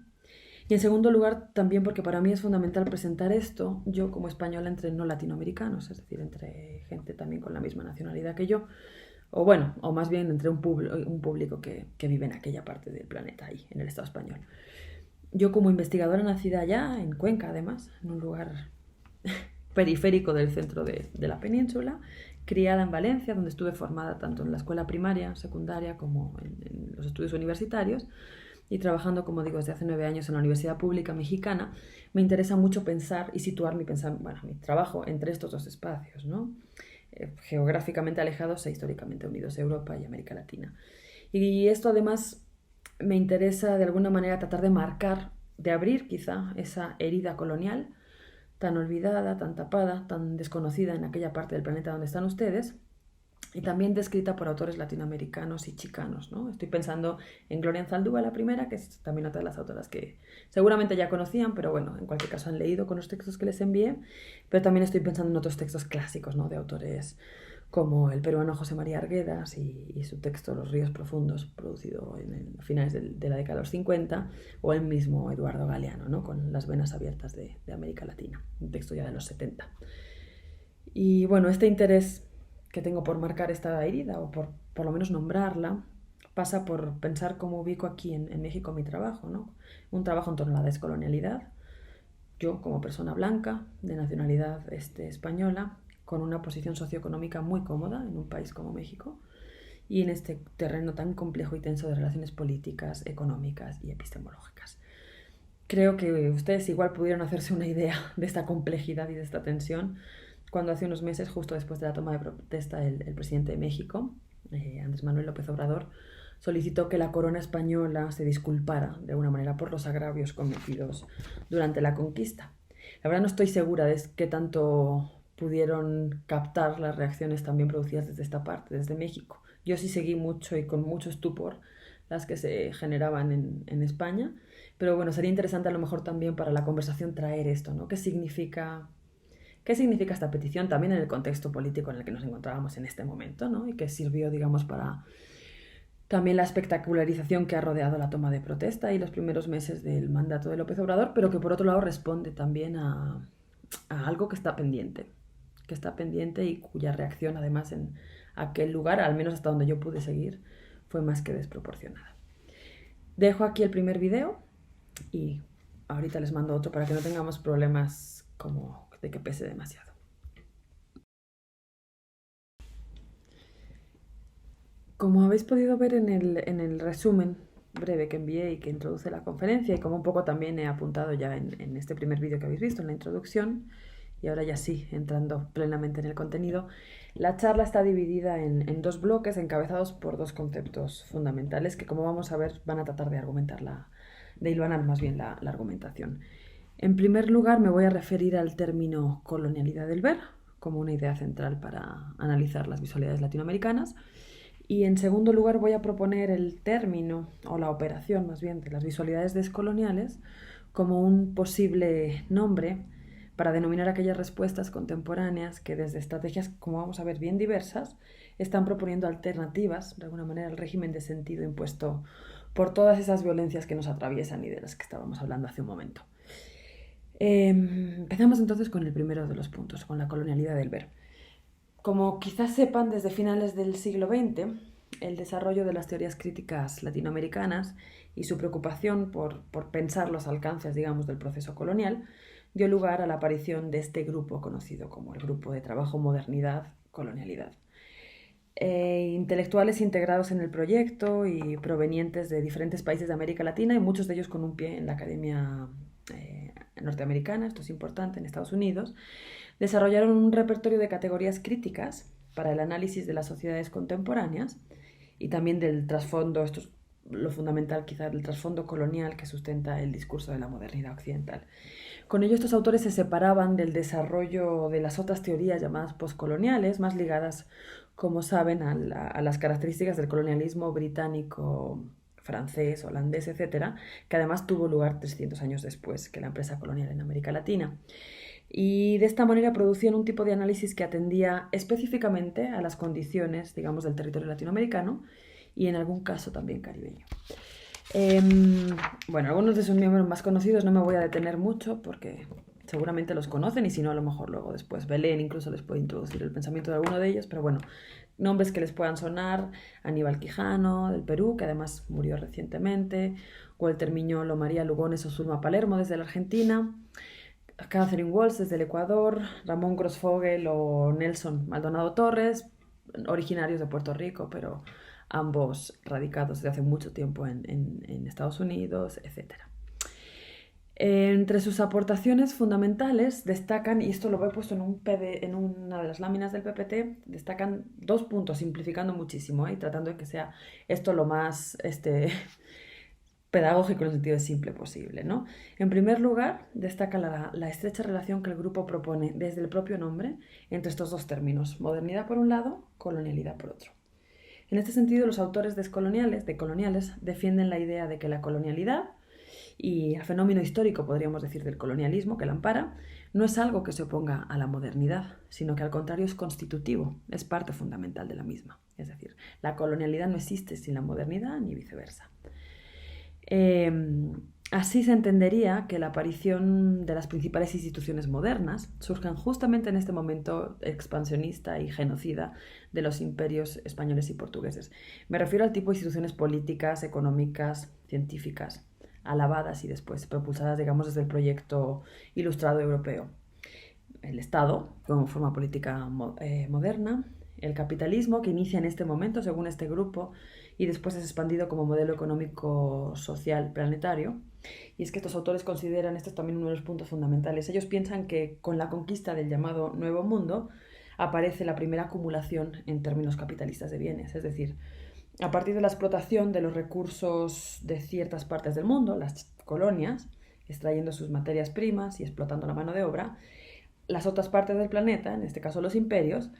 Y en segundo lugar, también porque para mí es fundamental presentar esto, yo como española, entre no latinoamericanos, es decir, entre gente también con la misma nacionalidad que yo, o más bien entre un público que vive en aquella parte del planeta, ahí, en el Estado español. Yo como investigadora nacida allá, en Cuenca además, en un lugar periférico del centro de la península, criada en Valencia, donde estuve formada tanto en la escuela primaria, secundaria, como en los estudios universitarios, y trabajando, como digo, desde hace 9 años en la Universidad Pública Mexicana, me interesa mucho pensar y situar mi trabajo entre estos 2 espacios, ¿no? geográficamente alejados e históricamente unidos, Europa y América Latina. Y esto además me interesa de alguna manera tratar de marcar, de abrir quizá esa herida colonial tan olvidada, tan tapada, tan desconocida en aquella parte del planeta donde están ustedes, y también descrita por autores latinoamericanos y chicanos, ¿no? Estoy pensando en Gloria Anzaldúa, la primera, que es también otra de las autoras que seguramente ya conocían, pero bueno, en cualquier caso han leído con los textos que les envié, pero también estoy pensando en otros textos clásicos, ¿no? De autores como el peruano José María Arguedas y su texto Los ríos profundos, producido a finales de la década de los 50, o el mismo Eduardo Galeano, ¿no? Con Las venas abiertas de América Latina, un texto ya de los 70. Y bueno, este interés que tengo por marcar esta herida o por lo menos nombrarla pasa por pensar cómo ubico aquí en México mi trabajo, ¿no? Un trabajo en torno a la descolonialidad. Yo, como persona blanca, de nacionalidad española, con una posición socioeconómica muy cómoda en un país como México, y en este terreno tan complejo y tenso de relaciones políticas, económicas y epistemológicas. Creo que ustedes igual pudieron hacerse una idea de esta complejidad y de esta tensión cuando hace unos meses, justo después de la toma de protesta, el presidente de México, Andrés Manuel López Obrador, solicitó que la corona española se disculpara de alguna manera por los agravios cometidos durante la conquista. La verdad no estoy segura de qué tanto pudieron captar las reacciones también producidas desde esta parte, desde México. Yo sí seguí mucho y con mucho estupor las que se generaban en España, pero bueno, sería interesante a lo mejor también para la conversación traer esto, ¿no? ¿Qué significa esta petición también en el contexto político en el que nos encontrábamos en este momento, ¿no? Y que sirvió, digamos, para también la espectacularización que ha rodeado la toma de protesta y los primeros meses del mandato de López Obrador, pero que por otro lado responde también a algo que está pendiente y cuya reacción además en aquel lugar, al menos hasta donde yo pude seguir, fue más que desproporcionada. Dejo aquí el primer video y ahorita les mando otro para que no tengamos problemas como de que pese demasiado. Como habéis podido ver en el resumen breve que envié y que introduce la conferencia, y como un poco también he apuntado ya en este primer vídeo que habéis visto, en la introducción, y ahora ya sí, entrando plenamente en el contenido, la charla está dividida en dos bloques encabezados por dos conceptos fundamentales que, como vamos a ver, van a tratar de hilvanar más bien la argumentación. En primer lugar, me voy a referir al término colonialidad del ver como una idea central para analizar las visualidades latinoamericanas. Y en segundo lugar voy a proponer el término, o la operación más bien, de las visualidades descoloniales como un posible nombre para denominar aquellas respuestas contemporáneas que desde estrategias, como vamos a ver, bien diversas, están proponiendo alternativas, de alguna manera, al régimen de sentido impuesto por todas esas violencias que nos atraviesan y de las que estábamos hablando hace un momento. Empezamos entonces con el primero de los puntos, con la colonialidad del ver. Como quizás sepan, desde finales del siglo XX, el desarrollo de las teorías críticas latinoamericanas y su preocupación por pensar los alcances, digamos, del proceso colonial, dio lugar a la aparición de este grupo conocido como el Grupo de Trabajo Modernidad-Colonialidad. Intelectuales integrados en el proyecto y provenientes de diferentes países de América Latina y muchos de ellos con un pie en la academia norteamericana, esto es importante, en Estados Unidos, desarrollaron un repertorio de categorías críticas para el análisis de las sociedades contemporáneas y también del trasfondo, esto es lo fundamental quizás, del trasfondo colonial que sustenta el discurso de la modernidad occidental. Con ello estos autores se separaban del desarrollo de las otras teorías llamadas postcoloniales, más ligadas, como saben, a las características del colonialismo británico, francés, holandés, etcétera, que además tuvo lugar 300 años después que la empresa colonial en América Latina. Y de esta manera producían un tipo de análisis que atendía específicamente a las condiciones, digamos, del territorio latinoamericano y en algún caso también caribeño. Bueno, algunos de sus miembros más conocidos no me voy a detener mucho porque seguramente los conocen y si no, a lo mejor luego después Belén incluso les puede introducir el pensamiento de alguno de ellos, pero bueno, nombres que les puedan sonar: Aníbal Quijano, del Perú, que además murió recientemente, Walter Miñolo, María Lugones o Zulma Palermo desde la Argentina, Catherine Walsh desde el Ecuador, Ramón Grossfogel o Nelson Maldonado Torres, originarios de Puerto Rico, pero ambos radicados desde hace mucho tiempo en Estados Unidos, etc. Entre sus aportaciones fundamentales destacan, y esto lo he puesto en una de las láminas del PPT, destacan 2 puntos, simplificando muchísimo, y tratando de que sea esto lo más pedagógico en el sentido de simple posible, ¿no? En primer lugar, destaca la estrecha relación que el grupo propone desde el propio nombre entre estos dos términos, modernidad por un lado, colonialidad por otro. En este sentido, los autores de coloniales defienden la idea de que la colonialidad y el fenómeno histórico, podríamos decir, del colonialismo que la ampara, no es algo que se oponga a la modernidad, sino que al contrario es constitutivo, es parte fundamental de la misma. Es decir, la colonialidad no existe sin la modernidad ni viceversa. Así se entendería que la aparición de las principales instituciones modernas surjan justamente en este momento expansionista y genocida de los imperios españoles y portugueses. Me refiero al tipo de instituciones políticas, económicas, científicas, alabadas y después propulsadas, digamos, desde el proyecto ilustrado europeo. El Estado, como forma política moderna, el capitalismo, que inicia en este momento, según este grupo, y después es expandido como modelo económico social planetario. Y es que estos autores consideran, esto es también uno de los puntos fundamentales, ellos piensan que con la conquista del llamado Nuevo Mundo aparece la primera acumulación en términos capitalistas de bienes, es decir, a partir de la explotación de los recursos de ciertas partes del mundo, las colonias, extrayendo sus materias primas y explotando la mano de obra, las otras partes del planeta, en este caso los imperios,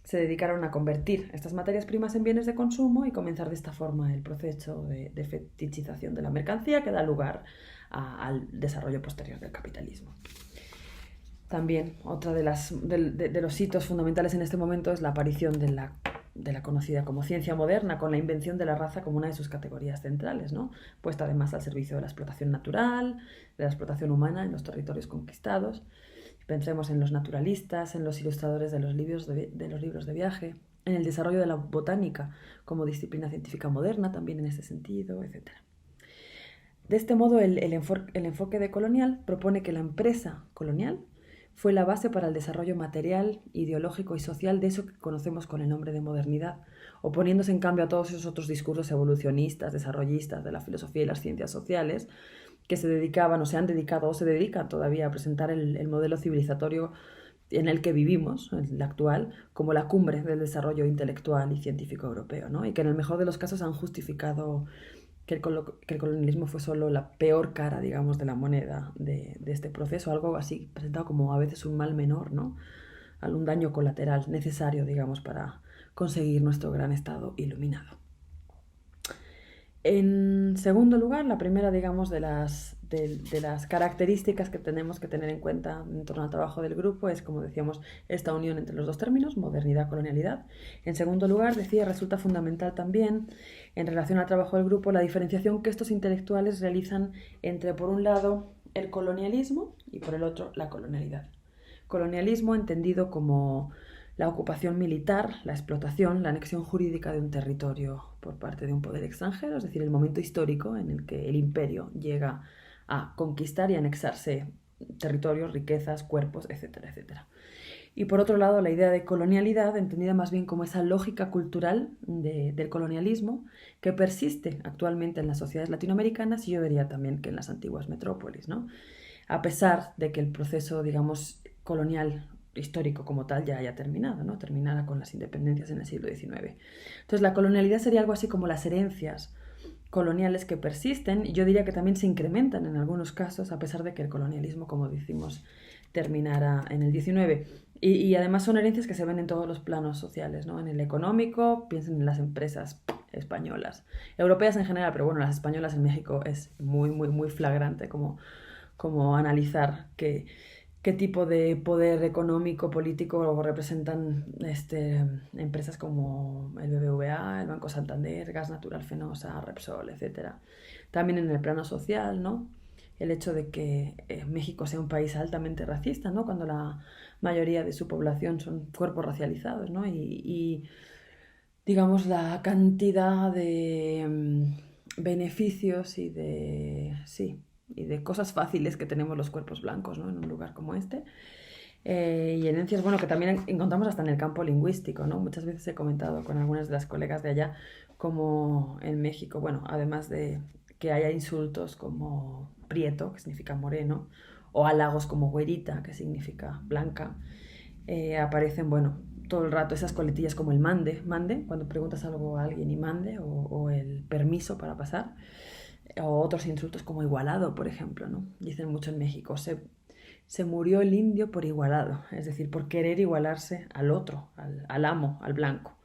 se dedicaron a convertir estas materias primas en bienes de consumo y comenzar de esta forma el proceso de fetichización de la mercancía que da lugar al desarrollo posterior del capitalismo. También otro de los hitos fundamentales en este momento es la aparición de la conocida como ciencia moderna, con la invención de la raza como una de sus categorías centrales, ¿no? Puesta además al servicio de la explotación natural, de la explotación humana en los territorios conquistados. Pensemos en los naturalistas, en los ilustradores de los libros de viaje, en el desarrollo de la botánica como disciplina científica moderna, también en ese sentido, etc. De este modo, el enfoque decolonial propone que la empresa colonial fue la base para el desarrollo material, ideológico y social de eso que conocemos con el nombre de modernidad, oponiéndose en cambio a todos esos otros discursos evolucionistas, desarrollistas de la filosofía y las ciencias sociales, que se dedicaban o se han dedicado o se dedican todavía a presentar el modelo civilizatorio en el que vivimos, el actual, como la cumbre del desarrollo intelectual y científico europeo, ¿no? Y que en el mejor de los casos han justificado que el colonialismo fue solo la peor cara, digamos, de la moneda de este proceso, algo así presentado como a veces un mal menor, ¿no? Un daño colateral necesario, digamos, para conseguir nuestro gran estado iluminado. En segundo lugar, la primera, digamos, de las características que tenemos que tener en cuenta en torno al trabajo del grupo es, como decíamos, esta unión entre los dos términos, modernidad, colonialidad. En segundo lugar, decía, resulta fundamental también, en relación al trabajo del grupo, la diferenciación que estos intelectuales realizan entre, por un lado, el colonialismo y, por el otro, la colonialidad. Colonialismo entendido como la ocupación militar, la explotación, la anexión jurídica de un territorio por parte de un poder extranjero, es decir, el momento histórico en el que el imperio llega a conquistar y anexarse territorios, riquezas, cuerpos, etcétera, etcétera. Y por otro lado, la idea de colonialidad, entendida más bien como esa lógica cultural del colonialismo que persiste actualmente en las sociedades latinoamericanas y yo diría también que en las antiguas metrópolis, ¿no? A pesar de que el proceso, digamos, colonial histórico como tal ya haya terminado, ¿no? Terminada con las independencias en el siglo XIX. Entonces la colonialidad sería algo así como las herencias coloniales que persisten y yo diría que también se incrementan en algunos casos a pesar de que el colonialismo, como decimos, terminara en el XIX. Y además son herencias que se ven en todos los planos sociales, ¿no? En el económico, piensen en las empresas españolas, europeas en general, pero bueno, las españolas en México es muy, muy, muy flagrante como analizar qué tipo de poder económico, político representan empresas como el BBVA, el Banco Santander, Gas Natural Fenosa, Repsol, etc. También en el plano social, ¿no? El hecho de que México sea un país altamente racista, ¿no? Cuando la mayoría de su población son cuerpos racializados, ¿no? Y digamos, la cantidad de beneficios y de cosas fáciles que tenemos los cuerpos blancos, ¿no? En un lugar como este. Y herencias, bueno, que también encontramos hasta en el campo lingüístico, ¿no? Muchas veces he comentado con algunas de las colegas de allá como en México, bueno, además de que haya insultos como prieto, que significa moreno, o halagos como güerita, que significa blanca. Aparecen, bueno, todo el rato esas coletillas como el mande, cuando preguntas algo a alguien y mande, o el permiso para pasar, o otros insultos como igualado, por ejemplo, ¿no? Dicen mucho en México, se murió el indio por igualado, es decir, por querer igualarse al otro, al amo, al blanco.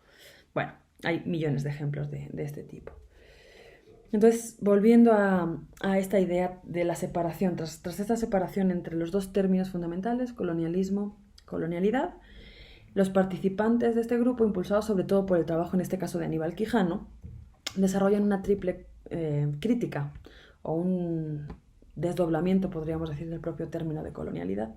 Bueno, hay millones de ejemplos de este tipo. Entonces, volviendo a esta idea de la separación, tras esta separación entre los dos términos fundamentales, colonialismo, colonialidad, los participantes de este grupo, impulsados sobre todo por el trabajo en este caso de Aníbal Quijano, desarrollan una triple crítica o un desdoblamiento, podríamos decir, del propio término de colonialidad,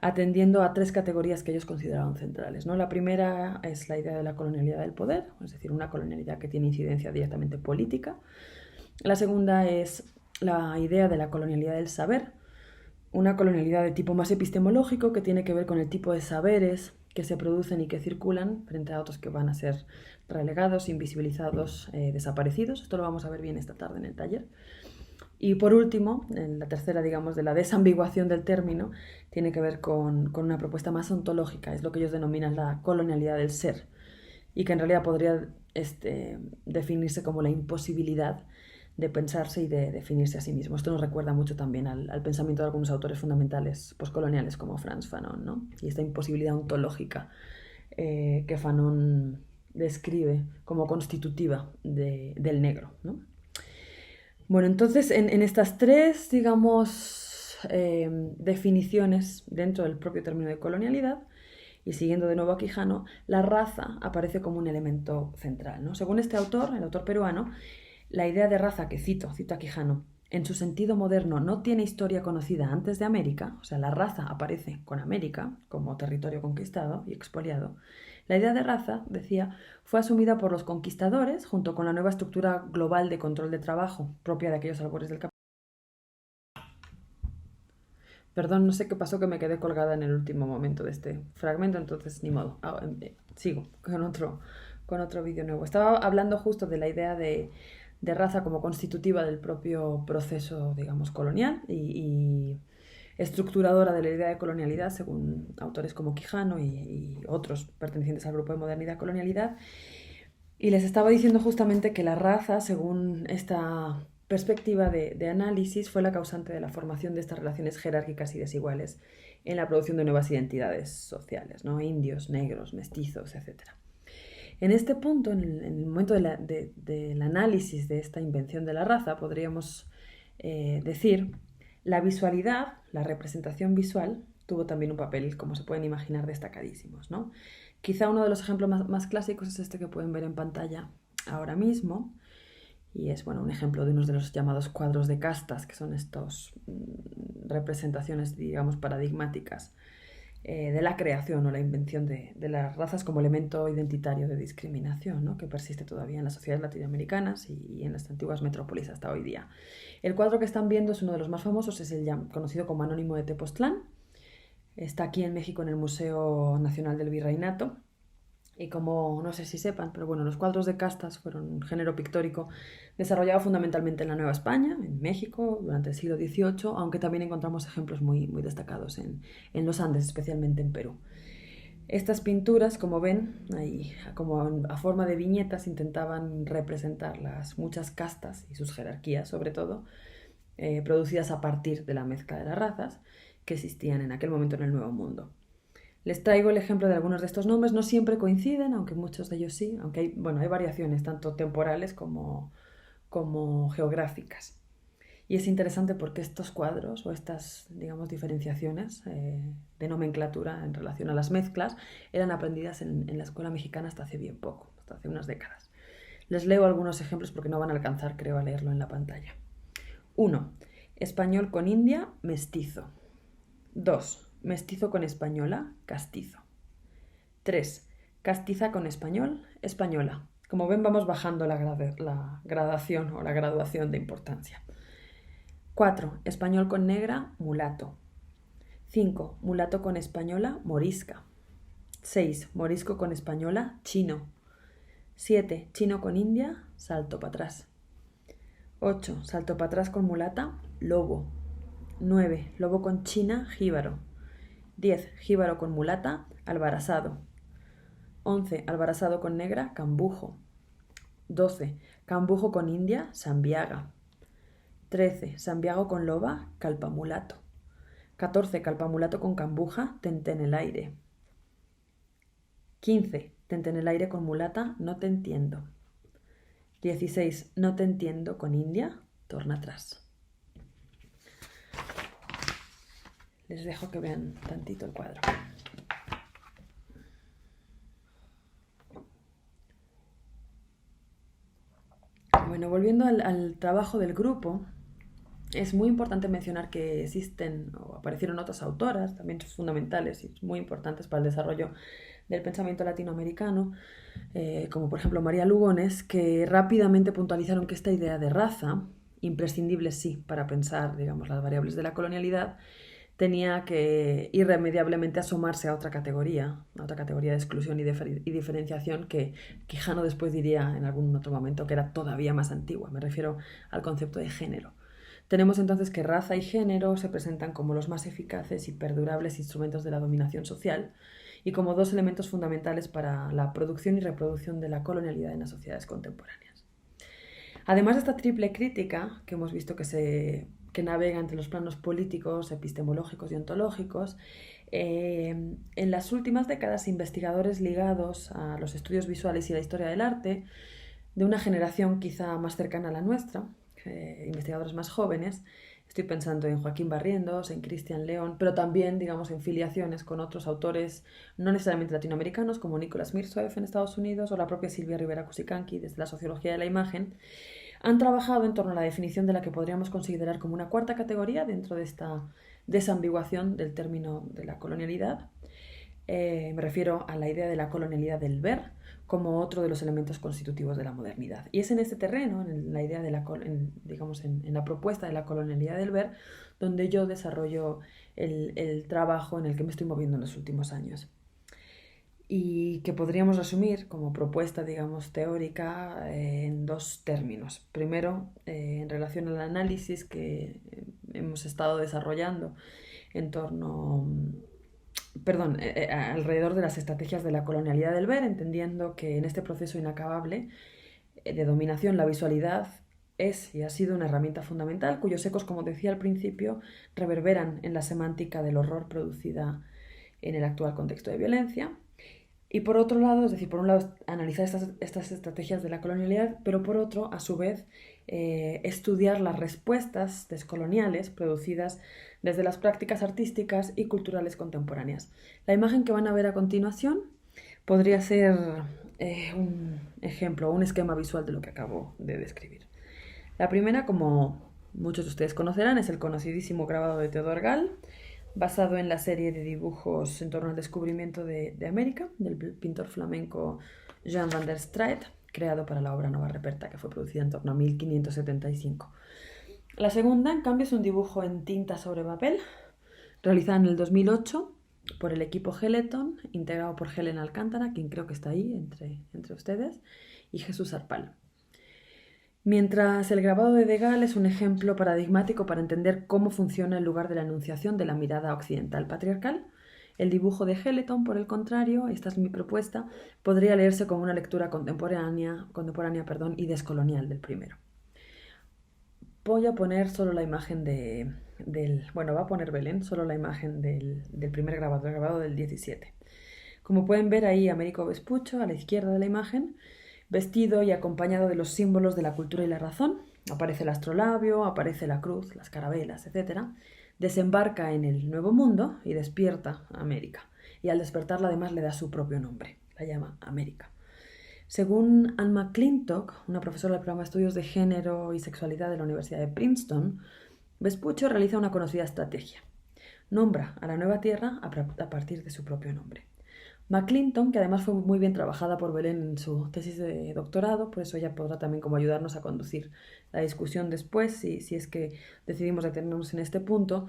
atendiendo a tres categorías que ellos consideraban centrales, ¿no? La primera es la idea de la colonialidad del poder, es decir, una colonialidad que tiene incidencia directamente política. La segunda es la idea de la colonialidad del saber, una colonialidad de tipo más epistemológico que tiene que ver con el tipo de saberes que se producen y que circulan frente a otros que van a ser relegados, invisibilizados, desaparecidos. Esto lo vamos a ver bien esta tarde en el taller. Y por último, en la tercera, digamos, de la desambiguación del término, tiene que ver con una propuesta más ontológica, es lo que ellos denominan la colonialidad del ser, y que en realidad podría definirse como la imposibilidad de pensarse y de definirse a sí mismo. Esto nos recuerda mucho también al pensamiento de algunos autores fundamentales postcoloniales como Frantz Fanon, ¿no? Y esta imposibilidad ontológica que Fanon describe como constitutiva del negro, ¿no? Bueno, entonces en estas tres, digamos, definiciones dentro del propio término de colonialidad, y siguiendo de nuevo a Quijano, la raza aparece como un elemento central, ¿no? Según este autor, el autor peruano, la idea de raza que cito a Quijano, en su sentido moderno no tiene historia conocida antes de América, o sea, la raza aparece con América como territorio conquistado y expoliado. La idea de raza, decía, fue asumida por los conquistadores junto con la nueva estructura global de control de trabajo propia de aquellos albores del capitalismo. Perdón, no sé qué pasó, que me quedé colgada en el último momento de este fragmento, entonces ni modo. Sigo con otro vídeo nuevo. Estaba hablando justo de la idea de raza como constitutiva del propio proceso, digamos, colonial y estructuradora de la idea de colonialidad, según autores como Quijano y otros pertenecientes al grupo de modernidad-colonialidad. Y les estaba diciendo justamente que la raza, según esta perspectiva de análisis, fue la causante de la formación de estas relaciones jerárquicas y desiguales en la producción de nuevas identidades sociales, ¿no? Indios, negros, mestizos, etc. En este punto, en el momento del análisis de esta invención de la raza, podríamos decir, la visualidad, la representación visual, tuvo también un papel, como se pueden imaginar, destacadísimos, ¿no? Quizá uno de los ejemplos más clásicos es este que pueden ver en pantalla ahora mismo, y es, bueno, un ejemplo de uno de los llamados cuadros de castas, que son estas representaciones, digamos, paradigmáticas de la creación o la invención de las razas como elemento identitario de discriminación, ¿no? Que persiste todavía en las sociedades latinoamericanas y en las antiguas metrópolis hasta hoy día. El cuadro que están viendo es uno de los más famosos, es el ya conocido como Anónimo de Tepoztlán. Está aquí en México en el Museo Nacional del Virreinato. Y como no sé si sepan, pero bueno, los cuadros de castas fueron un género pictórico desarrollado fundamentalmente en la Nueva España, en México, durante el siglo XVIII, aunque también encontramos ejemplos muy destacados en los Andes, especialmente en Perú. Estas pinturas, como ven, ahí, como a forma de viñetas, intentaban representar las muchas castas y sus jerarquías, sobre todo, producidas a partir de la mezcla de las razas que existían en aquel momento en el Nuevo Mundo. Les traigo el ejemplo de algunos de estos nombres, no siempre coinciden, aunque muchos de ellos sí, aunque hay variaciones tanto temporales como geográficas. Y es interesante porque estos cuadros o estas, digamos, diferenciaciones de nomenclatura en relación a las mezclas eran aprendidas en la escuela mexicana hasta hace bien poco, hasta hace unas décadas. Les leo algunos ejemplos porque no van a alcanzar, creo, a leerlo en la pantalla. 1. Español con india, mestizo. 2. Mestizo con española, castizo. 3. Castiza con español, española. Como ven, vamos bajando la gradación o la graduación de importancia. 4. Español con negra, mulato. 5. Mulato con española, morisca. 6. Morisco con española, chino. 7. Chino con india, salto para atrás. 8. Salto para atrás con mulata, lobo. 9. Lobo con china, jíbaro. 10. Jíbaro con mulata, albarazado. 11. Albarazado con negra, cambujo. 12. Cambujo con india, sambiaga. 13. Sambiago con loba, calpamulato. 14. Calpamulato con cambuja, tenten el aire. 15. Tenten el aire con mulata, no te entiendo. 16. No te entiendo con india, torna atrás. Les dejo que vean tantito el cuadro. Bueno, volviendo al trabajo del grupo, es muy importante mencionar que existen o aparecieron otras autoras, también fundamentales y muy importantes para el desarrollo del pensamiento latinoamericano, como por ejemplo María Lugones, que rápidamente puntualizaron que esta idea de raza, imprescindible sí para pensar, digamos, las variables de la colonialidad, tenía que irremediablemente asomarse a otra categoría de exclusión y diferenciación que Quijano después diría en algún otro momento que era todavía más antigua. Me refiero al concepto de género. Tenemos entonces que raza y género se presentan como los más eficaces y perdurables instrumentos de la dominación social y como dos elementos fundamentales para la producción y reproducción de la colonialidad en las sociedades contemporáneas. Además de esta triple crítica que hemos visto que navega entre los planos políticos, epistemológicos y ontológicos, en las últimas décadas investigadores ligados a los estudios visuales y la historia del arte, de una generación quizá más cercana a la nuestra, investigadores más jóvenes, estoy pensando en Joaquín Barrientos, en Cristian León, pero también, digamos, en filiaciones con otros autores no necesariamente latinoamericanos, como Nicholas Mirzoeff en Estados Unidos o la propia Silvia Rivera Cusicanqui desde la sociología de la imagen, han trabajado en torno a la definición de la que podríamos considerar como una cuarta categoría dentro de esta desambiguación del término de la colonialidad. Me refiero a la idea de la colonialidad del ver como otro de los elementos constitutivos de la modernidad. Y es en este terreno, en la idea de en la propuesta de la colonialidad del ver, donde yo desarrollo el trabajo en el que me estoy moviendo en los últimos años. Y que podríamos resumir como propuesta, digamos, teórica en dos términos. Primero, en relación al análisis que hemos estado desarrollando en torno, alrededor de las estrategias de la colonialidad del ver, entendiendo que en este proceso inacabable de dominación la visualidad es y ha sido una herramienta fundamental, cuyos ecos, como decía al principio, reverberan en la semántica del horror producida en el actual contexto de violencia. Y por otro lado, es decir, por un lado analizar estas estrategias de la colonialidad, pero por otro, a su vez, estudiar las respuestas descoloniales producidas desde las prácticas artísticas y culturales contemporáneas. La imagen que van a ver a continuación podría ser un ejemplo, un esquema visual de lo que acabo de describir. La primera, como muchos de ustedes conocerán, es el conocidísimo grabado de Theodor Gall, basado en la serie de dibujos en torno al descubrimiento de América, del pintor flamenco Jan van der Straet, creado para la obra Nova Reperta, que fue producida en torno a 1575. La segunda, en cambio, es un dibujo en tinta sobre papel, realizado en el 2008 por el equipo Geleton, integrado por Helen Alcántara, quien creo que está ahí entre ustedes, y Jesús Arpal. Mientras el grabado de Gall es un ejemplo paradigmático para entender cómo funciona el lugar de la enunciación de la mirada occidental patriarcal, el dibujo de Geleton, por el contrario, esta es mi propuesta, podría leerse como una lectura contemporánea y descolonial del primero. Voy a poner solo la imagen va a poner Belén solo la imagen del primer grabado, el grabado del 17. Como pueden ver ahí, Américo Vespucho, a la izquierda de la imagen, vestido y acompañado de los símbolos de la cultura y la razón. Aparece el astrolabio, aparece la cruz, las carabelas, etc. Desembarca en el Nuevo Mundo y despierta a América. Y al despertarla además le da su propio nombre, la llama América. Según Anne McClintock, una profesora del programa de Estudios de Género y Sexualidad de la Universidad de Princeton, Vespucho realiza una conocida estrategia. Nombra a la nueva Tierra a partir de su propio nombre. McClintock, que además fue muy bien trabajada por Belén en su tesis de doctorado, por eso ella podrá también como ayudarnos a conducir la discusión después, si es que decidimos detenernos en este punto.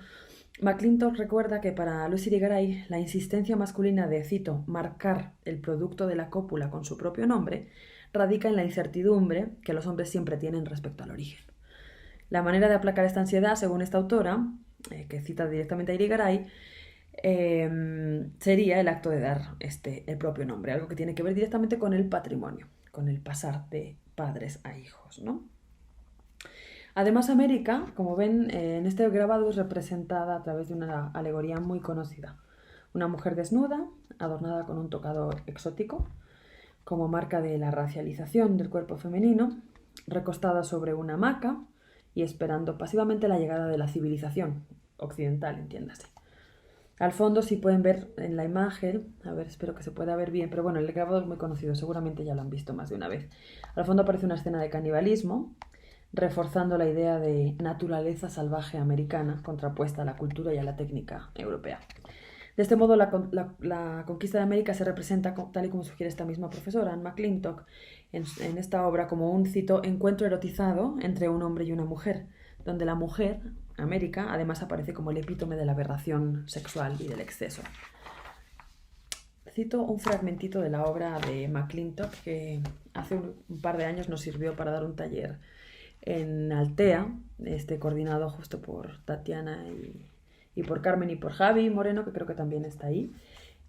McClintock recuerda que para Luis Irigaray la insistencia masculina de, cito, marcar el producto de la cópula con su propio nombre, radica en la incertidumbre que los hombres siempre tienen respecto al origen. La manera de aplacar esta ansiedad, según esta autora, que cita directamente a Irigaray, sería el acto de dar el propio nombre, algo que tiene que ver directamente con el patrimonio, con el pasar de padres a hijos, ¿no? Además, América, como ven, en este grabado es representada a través de una alegoría muy conocida. Una mujer desnuda, adornada con un tocador exótico, como marca de la racialización del cuerpo femenino, recostada sobre una hamaca y esperando pasivamente la llegada de la civilización occidental, entiéndase. Al fondo sí pueden ver en la imagen, a ver, espero que se pueda ver bien, pero bueno, el grabado es muy conocido, seguramente ya lo han visto más de una vez. Al fondo aparece una escena de canibalismo, reforzando la idea de naturaleza salvaje americana contrapuesta a la cultura y a la técnica europea. De este modo, la conquista de América se representa, tal y como sugiere esta misma profesora, Anne McClintock, en esta obra como un, cito, encuentro erotizado entre un hombre y una mujer, donde la mujer, América, además aparece como el epítome de la aberración sexual y del exceso. Cito un fragmentito de la obra de McClintock que hace un par de años nos sirvió para dar un taller en Altea, coordinado justo por Tatiana y por Carmen y por Javi Moreno, que creo que también está ahí,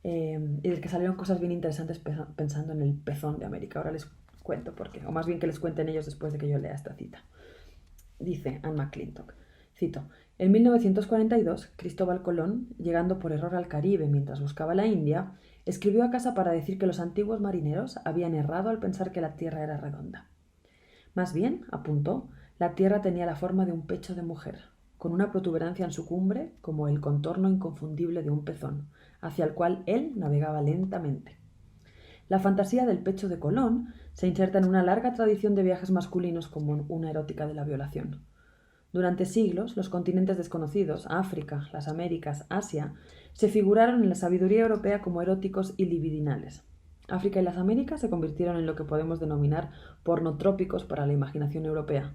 y del que salieron cosas bien interesantes pensando en el pezón de América. Ahora les cuento por qué, o más bien que les cuenten ellos después de que yo lea esta cita. Dice Anne McClintock, cito, en 1942, Cristóbal Colón, llegando por error al Caribe mientras buscaba la India, escribió a casa para decir que los antiguos marineros habían errado al pensar que la Tierra era redonda. Más bien, apuntó, la Tierra tenía la forma de un pecho de mujer, con una protuberancia en su cumbre como el contorno inconfundible de un pezón, hacia el cual él navegaba lentamente. La fantasía del pecho de Colón se inserta en una larga tradición de viajes masculinos como una erótica de la violación. Durante siglos, los continentes desconocidos, África, las Américas, Asia, se figuraron en la sabiduría europea como eróticos y libidinales. África y las Américas se convirtieron en lo que podemos denominar pornotrópicos para la imaginación europea,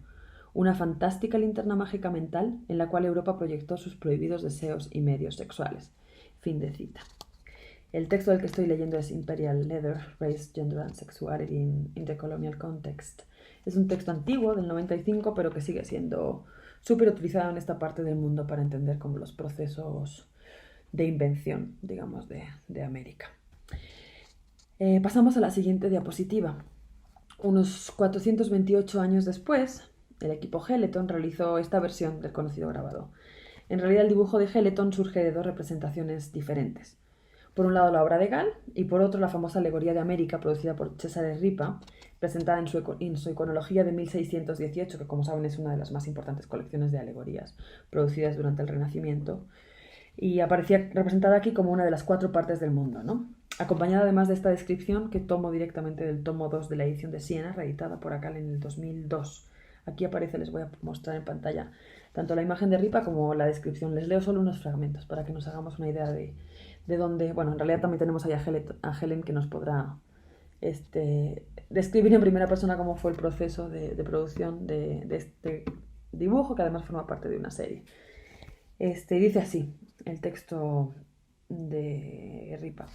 una fantástica linterna mágica mental en la cual Europa proyectó sus prohibidos deseos y medios sexuales. Fin de cita. El texto del que estoy leyendo es Imperial Leather, Race, Gender and Sexuality in the Colonial Context. Es un texto antiguo, del 95, pero que sigue siendo súper utilizado en esta parte del mundo para entender como los procesos de invención, digamos, de América. Pasamos a la siguiente diapositiva. Unos 428 años después, el equipo Heleton realizó esta versión del conocido grabado. En realidad, el dibujo de Heleton surge de dos representaciones diferentes. Por un lado, la obra de Gall, y por otro, la famosa alegoría de América, producida por Cesare Ripa, presentada en su iconología de 1618, que como saben es una de las más importantes colecciones de alegorías producidas durante el Renacimiento, y aparecía representada aquí como una de las 4 partes del mundo, ¿no? Acompañada además de esta descripción que tomo directamente del tomo 2 de la edición de Siena, reeditada por Gall en el 2002. Aquí aparece, les voy a mostrar en pantalla tanto la imagen de Ripa como la descripción. Les leo solo unos fragmentos para que nos hagamos una idea de dónde... Bueno, en realidad también tenemos ahí a Helen que nos podrá describir en primera persona cómo fue el proceso de producción de este dibujo, que además forma parte de una serie. Dice así el texto de Ripa.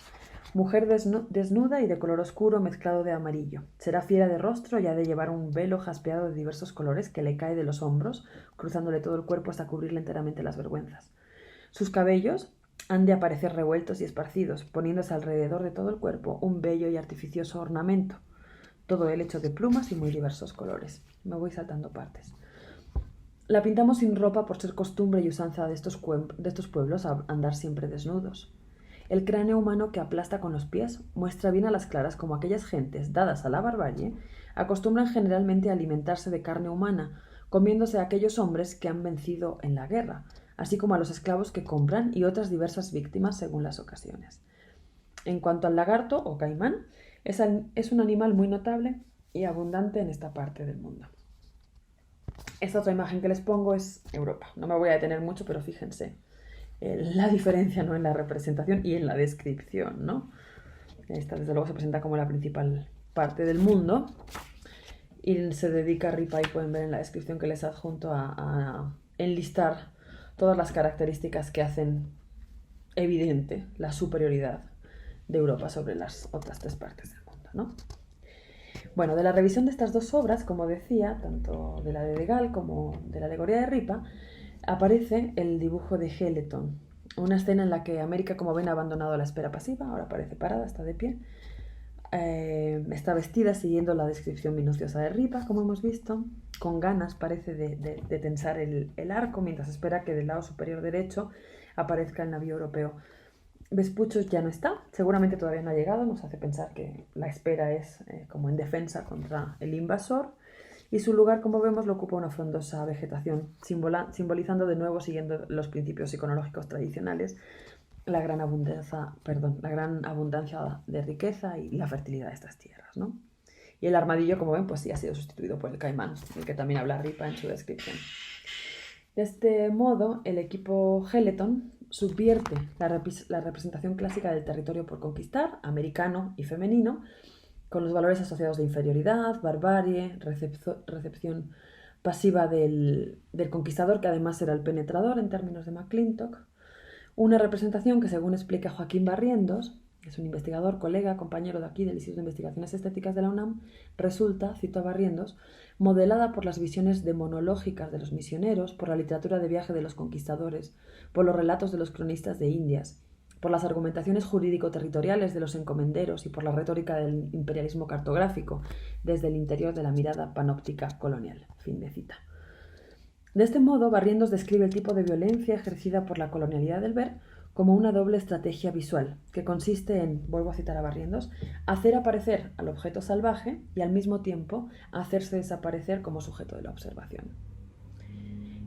Mujer desnuda y de color oscuro mezclado de amarillo. Será fiera de rostro y ha de llevar un velo jaspeado de diversos colores que le cae de los hombros, cruzándole todo el cuerpo hasta cubrirle enteramente las vergüenzas. Sus cabellos han de aparecer revueltos y esparcidos, poniéndose alrededor de todo el cuerpo un bello y artificioso ornamento, todo él hecho de plumas y muy diversos colores. Me voy saltando partes. La pintamos sin ropa por ser costumbre y usanza de estos pueblos a andar siempre desnudos. El cráneo humano que aplasta con los pies muestra bien a las claras cómo aquellas gentes, dadas a la barbarie, acostumbran generalmente a alimentarse de carne humana, comiéndose a aquellos hombres que han vencido en la guerra, así como a los esclavos que compran y otras diversas víctimas según las ocasiones. En cuanto al lagarto o caimán, es un animal muy notable y abundante en esta parte del mundo. Esta otra imagen que les pongo es Europa. No me voy a detener mucho, pero fíjense la diferencia, ¿no?, en la representación y en la descripción, ¿no? Esta desde luego se presenta como la principal parte del mundo y se dedica a Ripa, y pueden ver en la descripción que les adjunto a enlistar todas las características que hacen evidente la superioridad de Europa sobre las otras 3 partes del mundo, ¿no? Bueno, de la revisión de estas dos obras, como decía, tanto de la de Gall como de la alegoría de Ripa, aparece el dibujo de Heleton, una escena en la que América, como ven, ha abandonado la espera pasiva, ahora parece parada, está de pie. Está vestida siguiendo la descripción minuciosa de Ripa, como hemos visto, con ganas parece de tensar el arco, mientras espera que del lado superior derecho aparezca el navío europeo. Vespuchos ya no está, seguramente todavía no ha llegado, nos hace pensar que la espera es como en defensa contra el invasor, y su lugar, como vemos, lo ocupa una frondosa vegetación, simbolizando de nuevo, siguiendo los principios iconológicos tradicionales, la gran abundancia de riqueza y la fertilidad de estas tierras, ¿no? Y el armadillo, como ven, pues sí ha sido sustituido por el caimán, del que también habla Ripa en su descripción. De este modo, el equipo Heleton subvierte la representación clásica del territorio por conquistar, americano y femenino, con los valores asociados de inferioridad, barbarie, recepción pasiva del conquistador, que además era el penetrador en términos de McClintock. Una representación que, según explica Joaquín Barrientos, que es un investigador, colega, compañero de aquí del Instituto de Investigaciones Estéticas de la UNAM, resulta, cito a Barrientos, modelada por las visiones demonológicas de los misioneros, por la literatura de viaje de los conquistadores, por los relatos de los cronistas de Indias, por las argumentaciones jurídico-territoriales de los encomenderos y por la retórica del imperialismo cartográfico, desde el interior de la mirada panóptica colonial. Fin de cita. De este modo, Barrientos describe el tipo de violencia ejercida por la colonialidad del ver como una doble estrategia visual, que consiste en, vuelvo a citar a Barrientos, hacer aparecer al objeto salvaje y al mismo tiempo hacerse desaparecer como sujeto de la observación.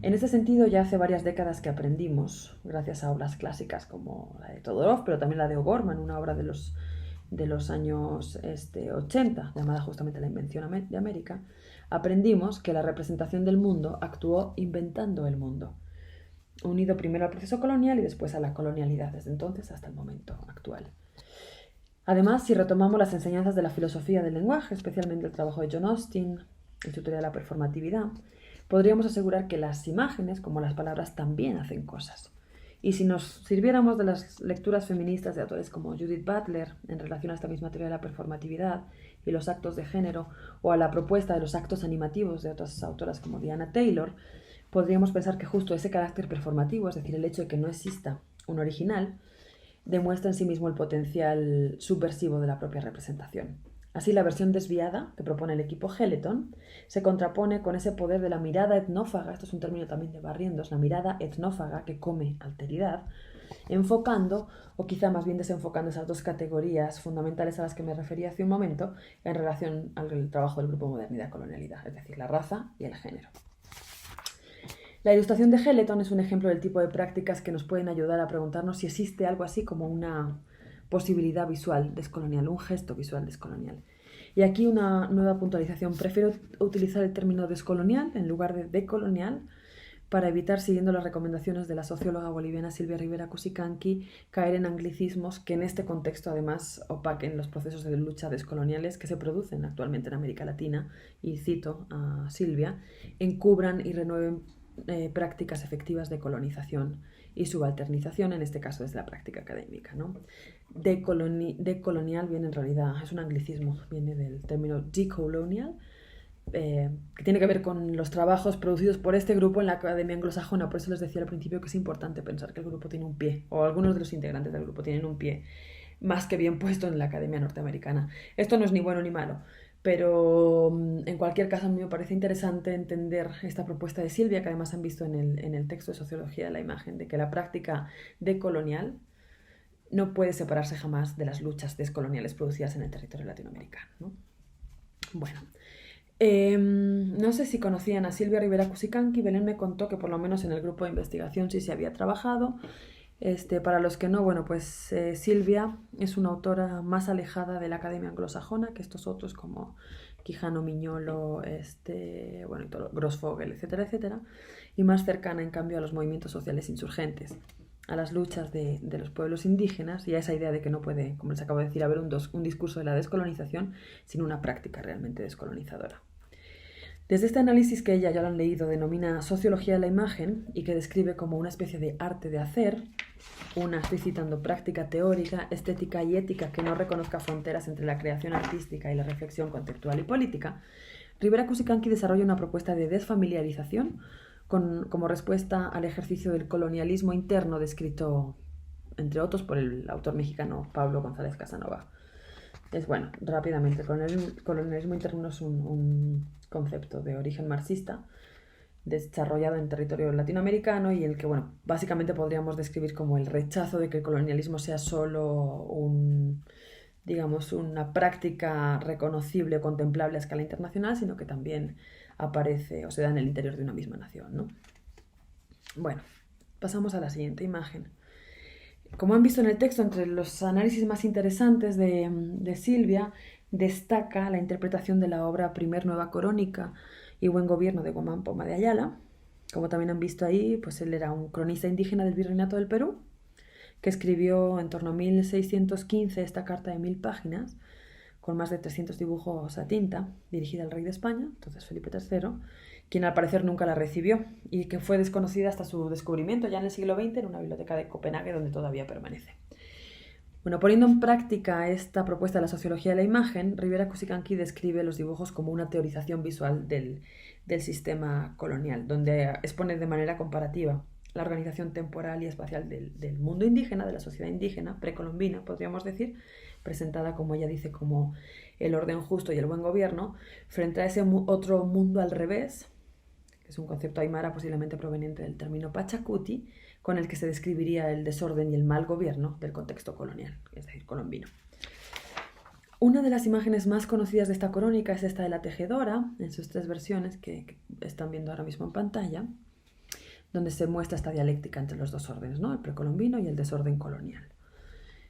En este sentido, ya hace varias décadas que aprendimos, gracias a obras clásicas como la de Todorov, pero también la de O'Gorman, una obra de los años 80, llamada justamente La invención de América, aprendimos que la representación del mundo actuó inventando el mundo, unido primero al proceso colonial y después a la colonialidad, desde entonces hasta el momento actual. Además, si retomamos las enseñanzas de la filosofía del lenguaje, especialmente el trabajo de John Austin, el su teoría de la performatividad, podríamos asegurar que las imágenes, como las palabras, también hacen cosas. Y si nos sirviéramos de las lecturas feministas de autores como Judith Butler en relación a esta misma teoría de la performatividad y los actos de género, o a la propuesta de los actos animativos de otras autoras como Diana Taylor, podríamos pensar que justo ese carácter performativo, es decir, el hecho de que no exista un original, demuestra en sí mismo el potencial subversivo de la propia representación. Así, la versión desviada que propone el equipo Heleton se contrapone con ese poder de la mirada etnófaga, esto es un término también de Barrientos, la mirada etnófaga que come alteridad, enfocando, o quizá más bien desenfocando, esas dos categorías fundamentales a las que me refería hace un momento en relación al trabajo del grupo Modernidad-Colonialidad, es decir, la raza y el género. La ilustración de Heleton es un ejemplo del tipo de prácticas que nos pueden ayudar a preguntarnos si existe algo así como una posibilidad visual descolonial, un gesto visual descolonial. Y aquí una nueva puntualización. Prefiero utilizar el término descolonial en lugar de decolonial para evitar, siguiendo las recomendaciones de la socióloga boliviana Silvia Rivera Cusicanqui, caer en anglicismos que en este contexto además opaquen los procesos de lucha descoloniales que se producen actualmente en América Latina, y cito a Silvia, encubran y renueven prácticas efectivas de colonización y subalternización, en este caso desde la práctica académica, ¿no? Decolonial viene en realidad, es un anglicismo, viene del término decolonial, que tiene que ver con los trabajos producidos por este grupo en la Academia Anglosajona. Por eso les decía al principio que es importante pensar que el grupo tiene un pie, o algunos de los integrantes del grupo tienen un pie más que bien puesto en la Academia Norteamericana. Esto no es ni bueno ni malo, pero en cualquier caso a mí me parece interesante entender esta propuesta de Silvia, que además han visto en el texto de Sociología de la Imagen, de que la práctica decolonial no puede separarse jamás de las luchas descoloniales producidas en el territorio latinoamericano, ¿no? Bueno, no sé si conocían a Silvia Rivera Cusicanqui. Belén me contó que por lo menos en el grupo de investigación sí se había trabajado. Para los que no, bueno, pues Silvia es una autora más alejada de la Academia Anglosajona que estos otros como Quijano, Miñolo, bueno, y todo, Grossfogel, etcétera, etcétera, y más cercana en cambio a los movimientos sociales insurgentes, a las luchas de los pueblos indígenas y a esa idea de que no puede, como les acabo de decir, haber un discurso de la descolonización sin una práctica realmente descolonizadora. Desde este análisis que ella, ya lo han leído, denomina sociología de la imagen y que describe como una especie de arte de hacer, una, estoy citando, práctica teórica, estética y ética que no reconozca fronteras entre la creación artística y la reflexión conceptual y política, Rivera Kusikanki desarrolla una propuesta de desfamiliarización como respuesta al ejercicio del colonialismo interno descrito, entre otros, por el autor mexicano Pablo González Casanova. Es bueno, rápidamente, el colonialismo interno es un concepto de origen marxista desarrollado en territorio latinoamericano y el que, bueno, básicamente podríamos describir como el rechazo de que el colonialismo sea solo digamos, una práctica reconocible o contemplable a escala internacional, sino que también aparece o se da en el interior de una misma nación, ¿no? Bueno, pasamos a la siguiente imagen. Como han visto en el texto, entre los análisis más interesantes de Silvia, destaca la interpretación de la obra Primer Nueva Crónica y Buen Gobierno de Guamán Poma de Ayala. Como también han visto ahí, pues él era un cronista indígena del Virreinato del Perú, que escribió en torno a 1615 esta carta de 1000 páginas, con más de 300 dibujos a tinta, dirigida al rey de España, entonces Felipe III, quien al parecer nunca la recibió y que fue desconocida hasta su descubrimiento ya en el siglo XX en una biblioteca de Copenhague donde todavía permanece. Bueno, poniendo en práctica esta propuesta de la sociología de la imagen, Rivera Kusikanki describe los dibujos como una teorización visual del sistema colonial, donde expone de manera comparativa la organización temporal y espacial del mundo indígena, de la sociedad indígena, precolombina, podríamos decir, presentada, como ella dice, como el orden justo y el buen gobierno, frente a ese otro mundo al revés, que es un concepto aymara posiblemente proveniente del término Pachacuti, con el que se describiría el desorden y el mal gobierno del contexto colonial, es decir, colombino. Una de las imágenes más conocidas de esta crónica es esta de la tejedora, en sus 3 versiones que están viendo ahora mismo en pantalla, donde se muestra esta dialéctica entre los 2 órdenes, ¿no? El precolombino y el desorden colonial.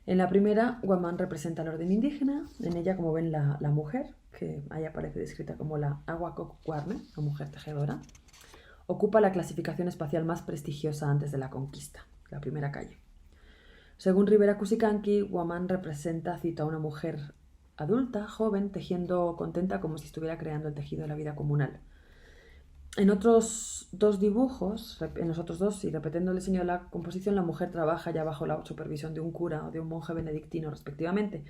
En la primera, Guamán representa el orden indígena, en ella, como ven, la mujer, que ahí aparece descrita como la Aguacocuarne, la mujer tejedora, ocupa la clasificación espacial más prestigiosa antes de la conquista, la primera calle. Según Rivera Kusikanki, Guamán representa, cito, a una mujer adulta, joven, tejiendo contenta como si estuviera creando el tejido de la vida comunal. En otros 2 dibujos, en los otros 2, y repitiendo el diseño de la composición, la mujer trabaja ya bajo la supervisión de un cura o de un monje benedictino, respectivamente.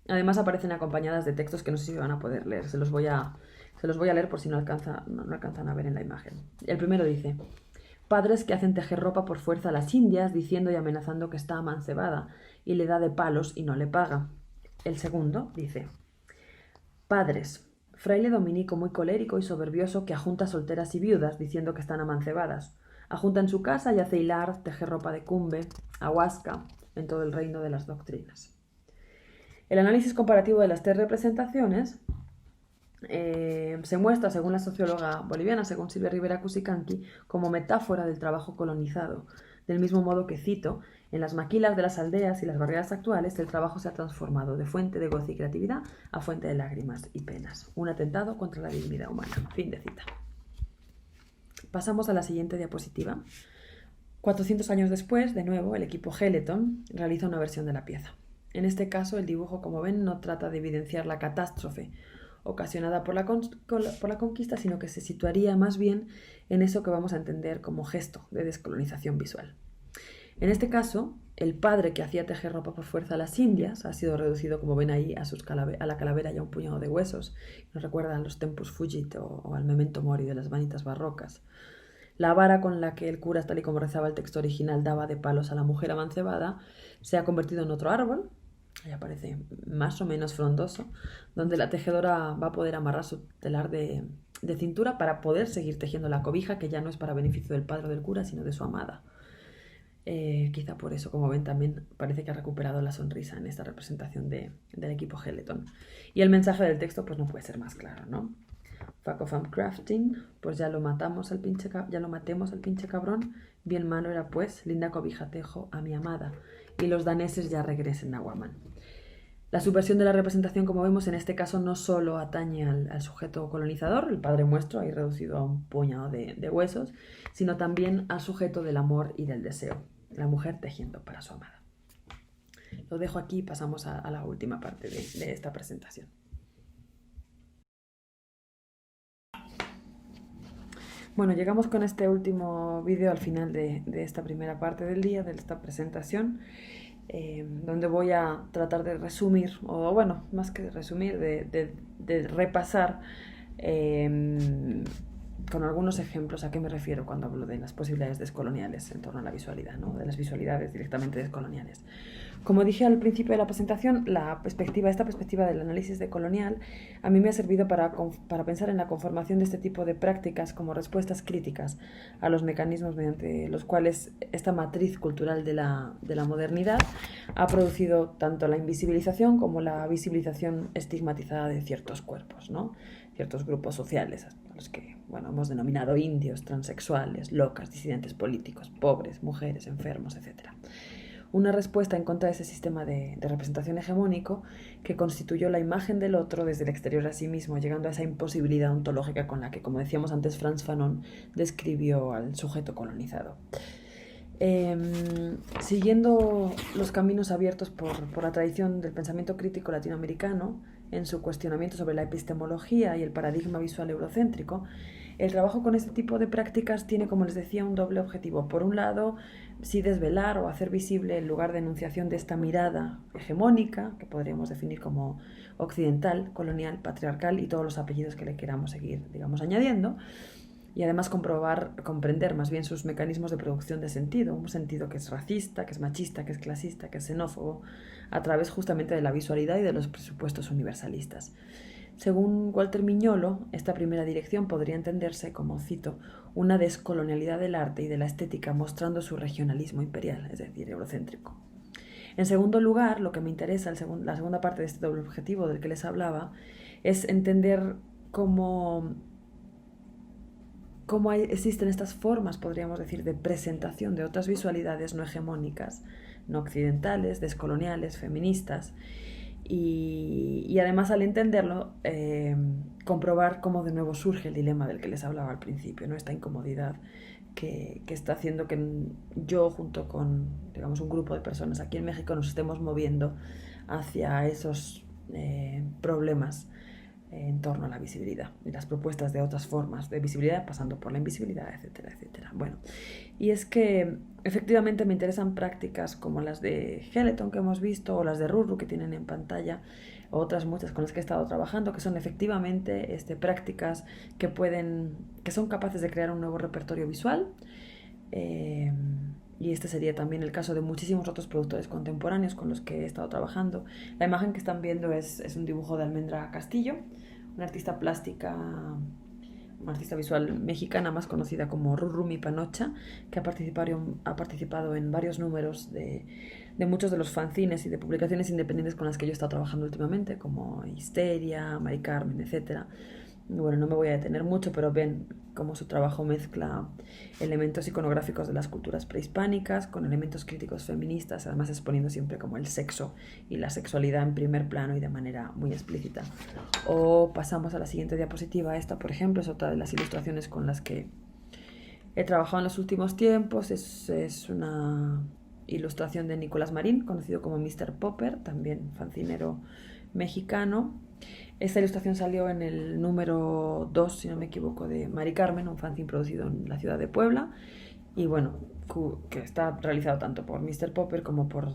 Además aparecen acompañadas de textos que no sé si van a poder leer. Se los voy a leer por si no alcanzan a ver en la imagen. El primero dice: padres que hacen tejer ropa por fuerza a las indias, diciendo y amenazando que está amancebada, y le da de palos y no le paga. El segundo dice: padres, fraile dominico muy colérico y soberbioso que ajunta solteras y viudas, diciendo que están amancebadas. Ajunta en su casa y hace hilar, tejer ropa de cumbe, ahuasca, en todo el reino de las doctrinas. El análisis comparativo de las 3 representaciones se muestra, según la socióloga boliviana, según Silvia Rivera Kusikanki, como metáfora del trabajo colonizado. Del mismo modo que, cito, en las maquilas de las aldeas y las barriadas actuales, el trabajo se ha transformado de fuente de goce y creatividad a fuente de lágrimas y penas. Un atentado contra la dignidad humana. Fin de cita. Pasamos a la siguiente diapositiva. 400 años después, de nuevo, el equipo Geleton realiza una versión de la pieza. En este caso, el dibujo, como ven, no trata de evidenciar la catástrofe ocasionada por la conquista, sino que se situaría más bien en eso que vamos a entender como gesto de descolonización visual. En este caso, el padre que hacía tejer ropa por fuerza a las indias ha sido reducido, como ven ahí, a la calavera y a un puñado de huesos. Nos recuerdan los tempus fugit o al memento mori de las vanitas barrocas. La vara con la que el cura, tal y como rezaba el texto original, daba de palos a la mujer amancebada, se ha convertido en otro árbol, ahí aparece más o menos frondoso, donde la tejedora va a poder amarrar su telar de cintura para poder seguir tejiendo la cobija, que ya no es para beneficio del padre o del cura, sino de su amada. Quizá por eso, como ven, también parece que ha recuperado la sonrisa en esta representación del equipo Geleton. Y el mensaje del texto pues no puede ser más claro, ¿no? Fuck off I'm crafting, pues ya lo matemos al pinche cabrón. Bien malo era pues, linda cobija tejo a mi amada. Y los daneses ya regresen a Guamán. La subversión de la representación, como vemos, en este caso no solo atañe al sujeto colonizador, el padre muestro, ahí reducido a un puñado de huesos, sino también al sujeto del amor y del deseo, la mujer tejiendo para su amada. Lo dejo aquí y pasamos a la última parte de esta presentación. Bueno, llegamos con este último vídeo al final de esta primera parte del día, de esta presentación, donde voy a tratar de resumir, o bueno, más que de resumir, de repasar con algunos ejemplos a qué me refiero cuando hablo de las posibilidades descoloniales en torno a la visualidad, ¿no? De las visualidades directamente descoloniales. Como dije al principio de la presentación, esta perspectiva del análisis decolonial a mí me ha servido para pensar en la conformación de este tipo de prácticas como respuestas críticas a los mecanismos mediante los cuales esta matriz cultural de la modernidad ha producido tanto la invisibilización como la visibilización estigmatizada de ciertos cuerpos, ¿no? Ciertos grupos sociales, a los que hemos denominado indios, transexuales, locas, disidentes políticos, pobres, mujeres, enfermos, etc. Una respuesta en contra de ese sistema de representación hegemónico que constituyó la imagen del otro desde el exterior a sí mismo, llegando a esa imposibilidad ontológica con la que, como decíamos antes, Frantz Fanon describió al sujeto colonizado. Siguiendo los caminos abiertos por la tradición del pensamiento crítico latinoamericano en su cuestionamiento sobre la epistemología y el paradigma visual eurocéntrico, el trabajo con este tipo de prácticas tiene, como les decía, un doble objetivo. Por un lado, sí desvelar o hacer visible el lugar de enunciación de esta mirada hegemónica, que podríamos definir como occidental, colonial, patriarcal y todos los apellidos que le queramos seguir, añadiendo, y además comprender más bien sus mecanismos de producción de sentido, un sentido que es racista, que es machista, que es clasista, que es xenófobo, a través justamente de la visualidad y de los presupuestos universalistas. Según Walter Miñolo, esta primera dirección podría entenderse como, cito, una descolonialidad del arte y de la estética mostrando su regionalismo imperial, es decir, eurocéntrico. En segundo lugar, lo que me interesa, la segunda parte de este doble objetivo del que les hablaba, es entender cómo existen estas formas, podríamos decir, de presentación de otras visualidades no hegemónicas, no occidentales, descoloniales, feministas, y además al entenderlo, comprobar cómo de nuevo surge el dilema del que les hablaba al principio, ¿no? Esta incomodidad que está haciendo que yo, junto con un grupo de personas aquí en México, nos estemos moviendo hacia esos problemas en torno a la visibilidad y las propuestas de otras formas de visibilidad, pasando por la invisibilidad, etcétera, etcétera. Bueno, y es que efectivamente me interesan prácticas como las de Skeleton que hemos visto o las de Ruru que tienen en pantalla, o otras muchas con las que he estado trabajando, que son efectivamente prácticas que son capaces de crear un nuevo repertorio visual. Y este sería también el caso de muchísimos otros productores contemporáneos con los que he estado trabajando. La imagen que están viendo es un dibujo de Almendra Castillo, una artista plástica, una artista visual mexicana más conocida como Rurumi Panocha, que ha participado en varios números de muchos de los fanzines y de publicaciones independientes con las que yo he estado trabajando últimamente, como Histeria, Mari Carmen, etc. Bueno, no me voy a detener mucho, pero ven cómo su trabajo mezcla elementos iconográficos de las culturas prehispánicas con elementos críticos feministas, además exponiendo siempre como el sexo y la sexualidad en primer plano y de manera muy explícita. O pasamos a la siguiente diapositiva. Esta, por ejemplo, es otra de las ilustraciones con las que he trabajado en los últimos tiempos. Es una ilustración de Nicolás Marín, conocido como Mr. Popper, también fancinero mexicano. Esta ilustración salió en el número 2, si no me equivoco, de Mari Carmen, un fanzine producido en la ciudad de Puebla, y bueno, que está realizado tanto por Mr. Popper como por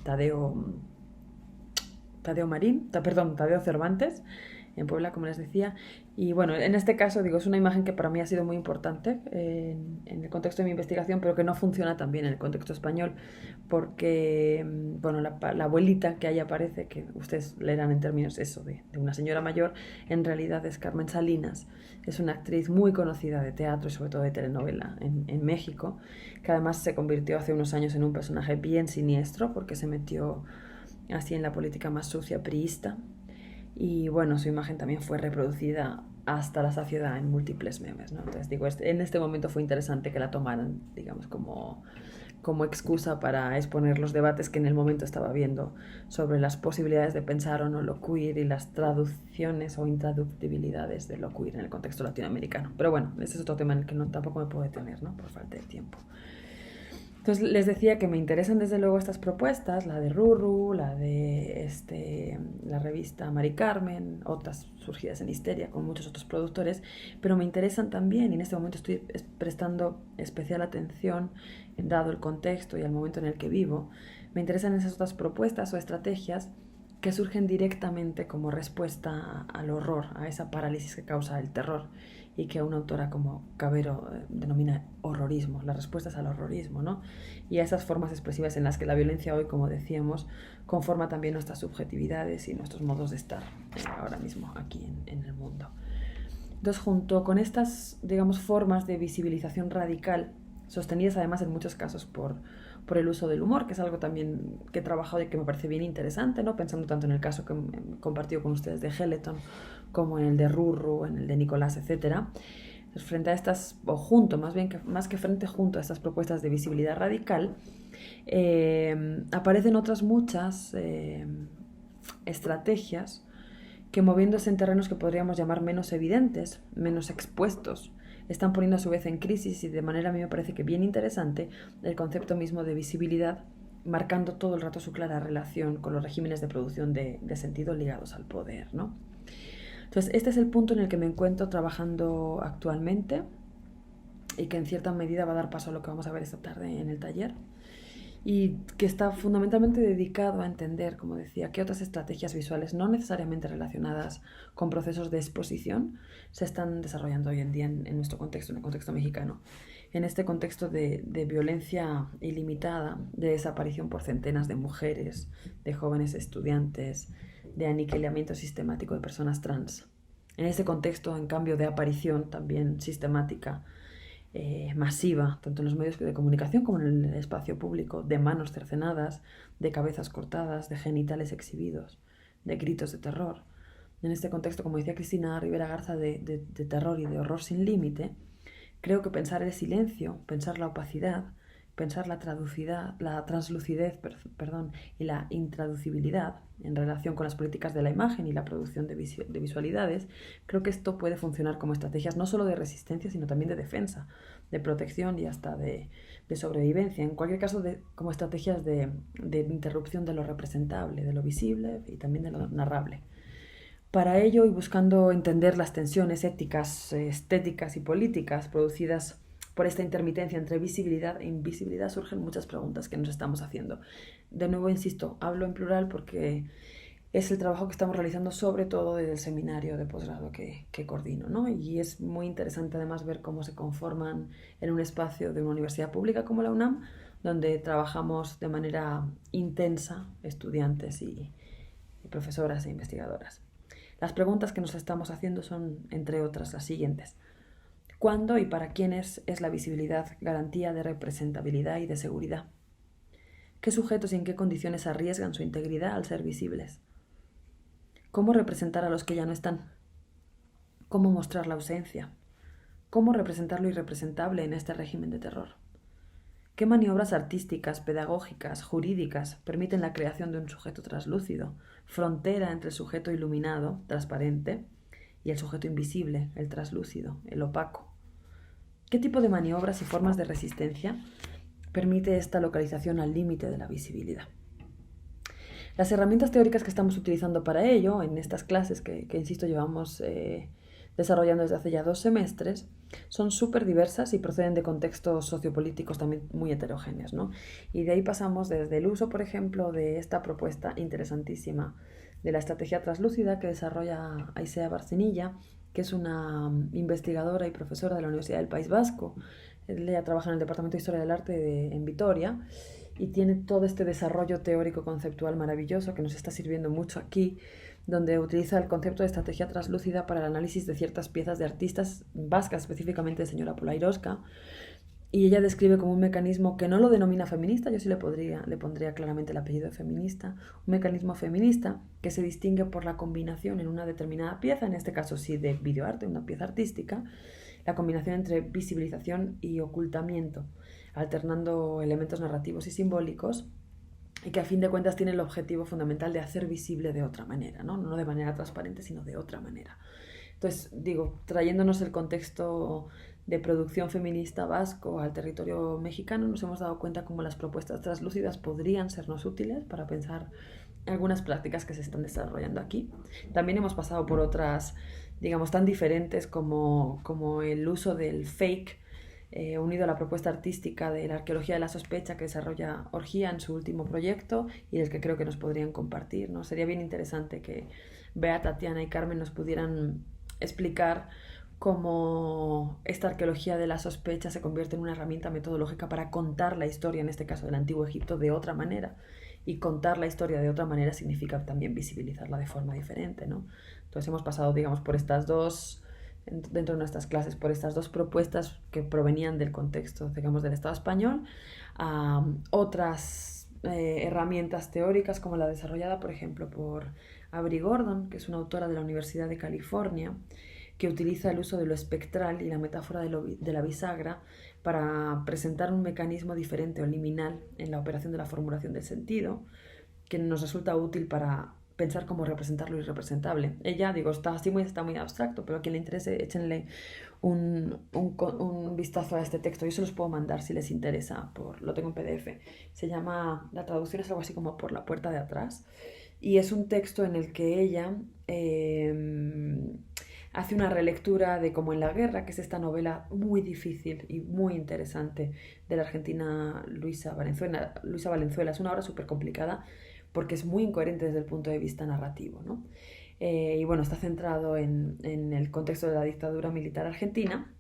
Tadeo Cervantes, en Puebla, como les decía. Y bueno, en este caso, es una imagen que para mí ha sido muy importante en el contexto de mi investigación, pero que no funciona tan bien en el contexto español, porque, bueno, la abuelita que ahí aparece, que ustedes leerán en términos de una señora mayor, en realidad es Carmen Salinas. Es una actriz muy conocida de teatro y sobre todo de telenovela en México, que además se convirtió hace unos años en un personaje bien siniestro, porque se metió así en la política más sucia priista. Y bueno, su imagen también fue reproducida hasta la saciedad en múltiples memes, ¿no? Entonces en este momento fue interesante que la tomaran, como excusa para exponer los debates que en el momento estaba viendo sobre las posibilidades de pensar o no lo queer y las traducciones o intraductibilidades de lo queer en el contexto latinoamericano. Pero bueno, ese es otro tema en el que tampoco me puedo detener, ¿no? Por falta de tiempo. Entonces les decía que me interesan desde luego estas propuestas, la de Ruru, la de la revista Mari Carmen, otras surgidas en Histeria con muchos otros productores, pero me interesan también, y en este momento estoy prestando especial atención, dado el contexto y el momento en el que vivo, me interesan esas otras propuestas o estrategias que surgen directamente como respuesta al horror, a esa parálisis que causa el terror y que una autora como Cavero denomina horrorismo, las respuestas al horrorismo, ¿no? Y a esas formas expresivas en las que la violencia hoy, como decíamos, conforma también nuestras subjetividades y nuestros modos de estar ahora mismo aquí en el mundo. Entonces, junto con estas, digamos, formas de visibilización radical, sostenidas además en muchos casos por el uso del humor, que es algo también que he trabajado y que me parece bien interesante, ¿no? Pensando tanto en el caso que he compartido con ustedes de Helleton, como en el de Ruru, en el de Nicolás, etc. Pues frente a estas, o junto, más que frente, junto a estas propuestas de visibilidad radical, aparecen otras muchas estrategias que, moviéndose en terrenos que podríamos llamar menos evidentes, menos expuestos, están poniendo a su vez en crisis, y de manera a mí me parece que bien interesante, el concepto mismo de visibilidad, marcando todo el rato su clara relación con los regímenes de producción de sentido ligados al poder, ¿no? Entonces, este es el punto en el que me encuentro trabajando actualmente y que en cierta medida va a dar paso a lo que vamos a ver esta tarde en el taller, y que está fundamentalmente dedicado a entender, como decía, qué otras estrategias visuales no necesariamente relacionadas con procesos de exposición se están desarrollando hoy en día en nuestro contexto, en el contexto mexicano. En este contexto de violencia ilimitada, de desaparición por centenas de mujeres, de jóvenes estudiantes, de aniquilamiento sistemático de personas trans. En este contexto, en cambio, de aparición también sistemática, masiva, tanto en los medios de comunicación como en el espacio público, de manos cercenadas, de cabezas cortadas, de genitales exhibidos, de gritos de terror. En este contexto, como decía Cristina Rivera Garza, de terror y de horror sin límite, creo que pensar el silencio, pensar la opacidad, pensar la translucidez y la intraducibilidad en relación con las políticas de la imagen y la producción de visualidades, creo que esto puede funcionar como estrategias no solo de resistencia, sino también de defensa, de protección y hasta de sobrevivencia. En cualquier caso, como estrategias de interrupción de lo representable, de lo visible y también de lo narrable. Para ello, y buscando entender las tensiones éticas, estéticas y políticas producidas por esta intermitencia entre visibilidad e invisibilidad, surgen muchas preguntas que nos estamos haciendo. De nuevo, insisto, hablo en plural porque es el trabajo que estamos realizando sobre todo desde el seminario de posgrado que coordino, ¿no? Y es muy interesante además ver cómo se conforman en un espacio de una universidad pública como la UNAM, donde trabajamos de manera intensa estudiantes y profesoras e investigadoras. Las preguntas que nos estamos haciendo son, entre otras, las siguientes. ¿Cuándo y para quiénes es la visibilidad garantía de representabilidad y de seguridad? ¿Qué sujetos y en qué condiciones arriesgan su integridad al ser visibles? ¿Cómo representar a los que ya no están? ¿Cómo mostrar la ausencia? ¿Cómo representar lo irrepresentable en este régimen de terror? ¿Qué maniobras artísticas, pedagógicas, jurídicas permiten la creación de un sujeto translúcido, frontera entre el sujeto iluminado, transparente, y el sujeto invisible, el translúcido, el opaco? ¿Qué tipo de maniobras y formas de resistencia permite esta localización al límite de la visibilidad? Las herramientas teóricas que estamos utilizando para ello, en estas clases que insisto, llevamos desarrollando desde hace ya 2 semestres, son súper diversas y proceden de contextos sociopolíticos también muy heterogéneos, ¿no? Y de ahí pasamos desde el uso, por ejemplo, de esta propuesta interesantísima de la estrategia translúcida que desarrolla Aisea Barcenilla, que es una investigadora y profesora de la Universidad del País Vasco. Ella trabaja en el Departamento de Historia del Arte en Vitoria y tiene todo este desarrollo teórico conceptual maravilloso que nos está sirviendo mucho aquí, donde utiliza el concepto de estrategia translúcida para el análisis de ciertas piezas de artistas vascas, específicamente de señora Polairosca, y ella describe como un mecanismo que no lo denomina feminista, yo sí le pondría claramente el apellido de feminista, un mecanismo feminista que se distingue por la combinación en una determinada pieza, en este caso sí de videoarte, una pieza artística, la combinación entre visibilización y ocultamiento, alternando elementos narrativos y simbólicos, y que a fin de cuentas tiene el objetivo fundamental de hacer visible de otra manera, no de manera transparente, sino de otra manera. Entonces, digo, trayéndonos el contexto de producción feminista vasco al territorio mexicano, nos hemos dado cuenta cómo las propuestas translúcidas podrían sernos útiles para pensar algunas prácticas que se están desarrollando aquí. También hemos pasado por otras, digamos, tan diferentes como el uso del fake, unido a la propuesta artística de la arqueología de la sospecha que desarrolla Orgía en su último proyecto y del que creo que nos podrían compartir, ¿no? Sería bien interesante que Bea, Tatiana y Carmen nos pudieran explicar cómo esta arqueología de la sospecha se convierte en una herramienta metodológica para contar la historia, en este caso del Antiguo Egipto, de otra manera. Y contar la historia de otra manera significa también visibilizarla de forma diferente, ¿no? Entonces hemos pasado, digamos, por estas dos, dentro de nuestras clases, por estas dos propuestas que provenían del contexto, digamos, del Estado español, a otras herramientas teóricas como la desarrollada, por ejemplo, por Avery Gordon, que es una autora de la Universidad de California, que utiliza el uso de lo espectral y la metáfora de la bisagra para presentar un mecanismo diferente o liminal en la operación de la formulación del sentido, que nos resulta útil para pensar cómo representar lo irrepresentable. Ella, digo, está muy abstracto, pero a quien le interese, échenle un vistazo a este texto. Yo se los puedo mandar si les interesa, lo tengo en PDF. Se llama, la traducción es algo así como Por la puerta de atrás, y es un texto en el que ella hace una relectura de Como en la guerra, que es esta novela muy difícil y muy interesante de la argentina Luisa Valenzuela. Es una obra súper complicada porque es muy incoherente desde el punto de vista narrativo, ¿no? Y bueno, está centrado en el contexto de la dictadura militar argentina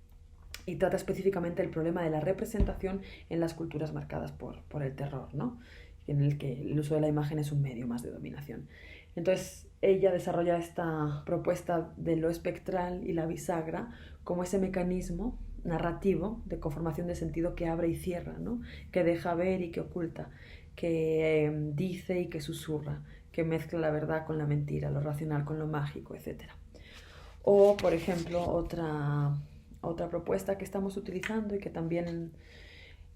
y trata específicamente el problema de la representación en las culturas marcadas por el terror, ¿no? En el que el uso de la imagen es un medio más de dominación. Entonces ella desarrolla esta propuesta de lo espectral y la bisagra como ese mecanismo narrativo de conformación de sentido que abre y cierra, ¿no? Que deja ver y que oculta, que dice y que susurra, que mezcla la verdad con la mentira, lo racional con lo mágico, etc. O, por ejemplo, otra propuesta que estamos utilizando y que también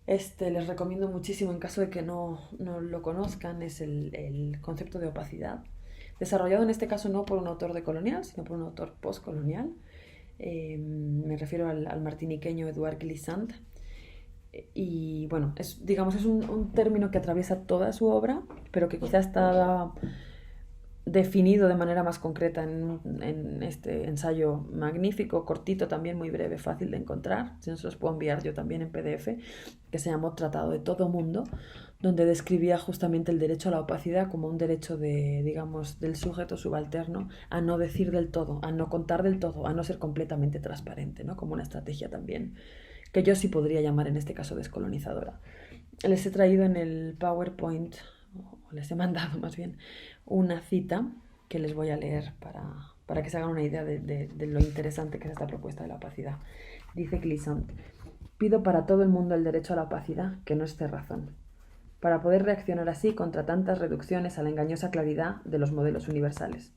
les recomiendo muchísimo en caso de que no lo conozcan, es el concepto de opacidad, desarrollado en este caso no por un autor decolonial, sino por un autor postcolonial. Me refiero al martiniqueño Eduard Glissant. Y bueno, es un término que atraviesa toda su obra, pero que quizá está definido de manera más concreta en este ensayo magnífico, cortito, también muy breve, fácil de encontrar. Si no, se los puedo enviar yo también en PDF, que se llamó Tratado de Todo Mundo, donde describía justamente el derecho a la opacidad como un derecho del sujeto subalterno a no decir del todo, a no contar del todo, a no ser completamente transparente, ¿no? Como una estrategia también que yo sí podría llamar en este caso descolonizadora. Les he traído en el PowerPoint, o les he mandado más bien, una cita que les voy a leer para que se hagan una idea de lo interesante que es esta propuesta de la opacidad. Dice Glissant: pido para todo el mundo el derecho a la opacidad, que no es cerrazón, para poder reaccionar así contra tantas reducciones a la engañosa claridad de los modelos universales.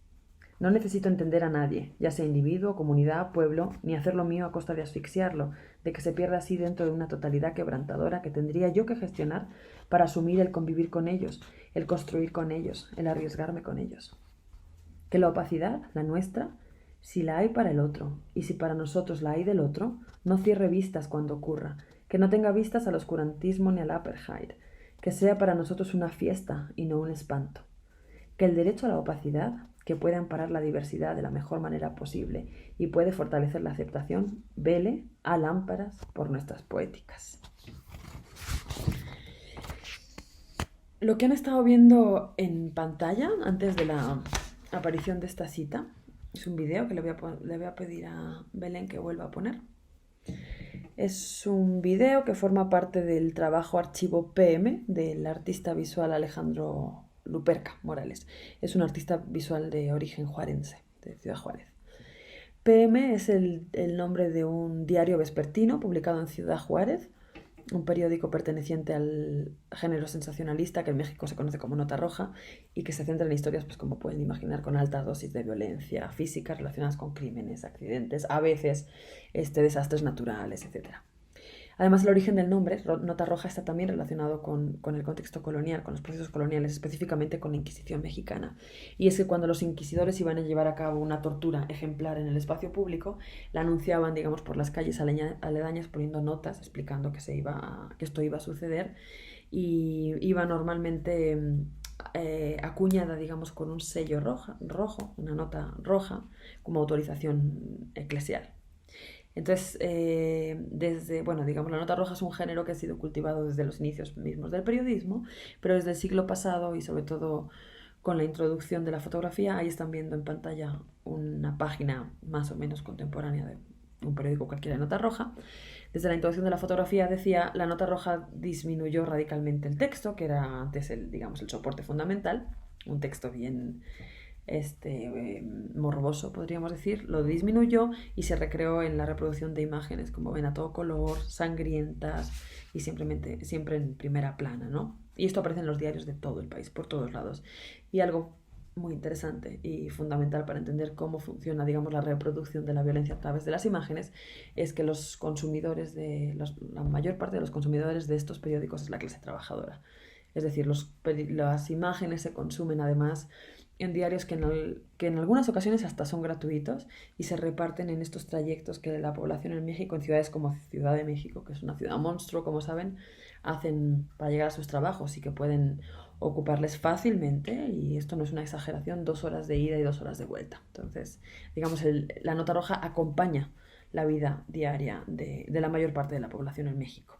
No necesito entender a nadie, ya sea individuo, comunidad, pueblo, ni hacerlo mío a costa de asfixiarlo, de que se pierda así dentro de una totalidad quebrantadora que tendría yo que gestionar para asumir el convivir con ellos, el construir con ellos, el arriesgarme con ellos. Que la opacidad, la nuestra, si la hay para el otro, y si para nosotros la hay del otro, no cierre vistas cuando ocurra, que no tenga vistas al oscurantismo ni al apartheid, que sea para nosotros una fiesta y no un espanto. Que el derecho a la opacidad, que puede amparar la diversidad de la mejor manera posible y puede fortalecer la aceptación, vele a lámparas por nuestras poéticas. Lo que han estado viendo en pantalla antes de la aparición de esta cita es un video que le voy a pedir a Belén que vuelva a poner. Es un video que forma parte del trabajo archivo PM del artista visual Alejandro Luperca Morales. Es un artista visual de origen juarense, de Ciudad Juárez. PM es el nombre de un diario vespertino publicado en Ciudad Juárez, un periódico perteneciente al género sensacionalista que en México se conoce como Nota Roja y que se centra en historias, pues como pueden imaginar, con altas dosis de violencia física relacionadas con crímenes, accidentes, a veces desastres naturales, etc. Además, el origen del nombre, nota roja, está también relacionado con el contexto colonial, con los procesos coloniales, específicamente con la Inquisición mexicana. Y es que cuando los inquisidores iban a llevar a cabo una tortura ejemplar en el espacio público, la anunciaban, digamos, por las calles aledañas poniendo notas explicando que, que esto iba a suceder, y iba normalmente acuñada, digamos, con un sello rojo, una nota roja, como autorización eclesial. Entonces, bueno, digamos, la nota roja es un género que ha sido cultivado desde los inicios mismos del periodismo, pero desde el siglo pasado y sobre todo con la introducción de la fotografía, ahí están viendo en pantalla una página más o menos contemporánea de un periódico cualquiera de nota roja. Desde la introducción de la fotografía, decía, la nota roja disminuyó radicalmente el texto, que era antes digamos, el soporte fundamental, un texto bien morboso, podríamos decir, lo disminuyó y se recreó en la reproducción de imágenes, como ven, a todo color, sangrientas y siempre en primera plana, ¿no? Y esto aparece en los diarios de todo el país, por todos lados. Y algo muy interesante y fundamental para entender cómo funciona, digamos, la reproducción de la violencia a través de las imágenes es que los consumidores la mayor parte de los consumidores de estos periódicos es la clase trabajadora. Es decir, las imágenes se consumen además en diarios que en algunas ocasiones hasta son gratuitos y se reparten en estos trayectos que la población en México, en ciudades como Ciudad de México, que es una ciudad monstruo, como saben, hacen para llegar a sus trabajos y que pueden ocuparles fácilmente, y esto no es una exageración, 2 horas de ida y 2 horas de vuelta. Entonces, digamos, la nota roja acompaña la vida diaria de la mayor parte de la población en México.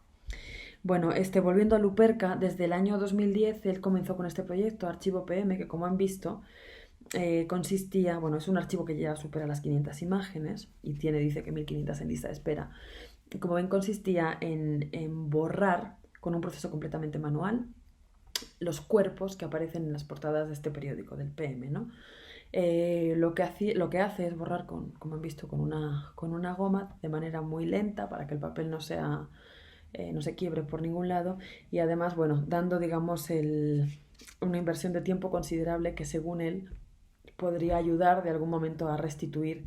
Bueno, volviendo a Luperca, desde el año 2010 él comenzó con este proyecto, Archivo PM, que como han visto, consistía, bueno, es un archivo que ya supera las 500 imágenes y dice que 1500 en lista de espera. Como ven, consistía en borrar con un proceso completamente manual los cuerpos que aparecen en las portadas de este periódico, del PM, ¿no? Lo que hace es borrar, como han visto, con una goma de manera muy lenta para que el papel no se quiebre por ningún lado, y además, bueno, dando, digamos, una inversión de tiempo considerable que, según él, podría ayudar de algún momento a restituir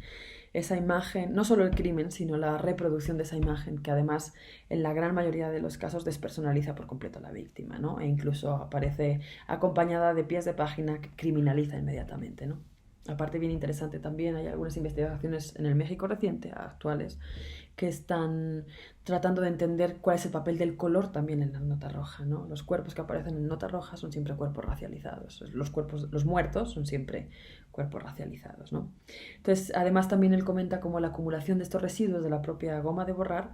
esa imagen, no solo el crimen, sino la reproducción de esa imagen, que además en la gran mayoría de los casos despersonaliza por completo a la víctima, ¿no? E incluso aparece acompañada de pies de página que criminaliza inmediatamente, ¿no? Aparte, bien interesante también, hay algunas investigaciones en el México reciente, actuales, que están tratando de entender cuál es el papel del color también en la nota roja, ¿no? Los cuerpos que aparecen en nota roja son siempre cuerpos racializados. Los muertos son siempre cuerpos racializados, ¿no? Entonces, además, también él comenta cómo la acumulación de estos residuos de la propia goma de borrar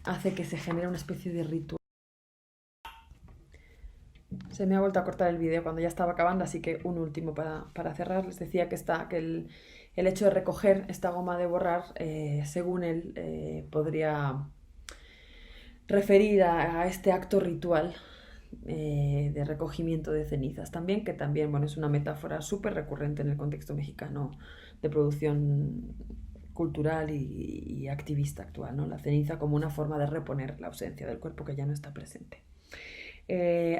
hace que se genere una especie de ritual. Se me ha vuelto a cortar el vídeo cuando ya estaba acabando, así que un último para cerrar. Les decía que el hecho de recoger esta goma de borrar, según él, podría referir a este acto ritual de recogimiento de cenizas también, que también, bueno, es una metáfora súper recurrente en el contexto mexicano de producción cultural y activista actual, ¿no? La ceniza como una forma de reponer la ausencia del cuerpo que ya no está presente.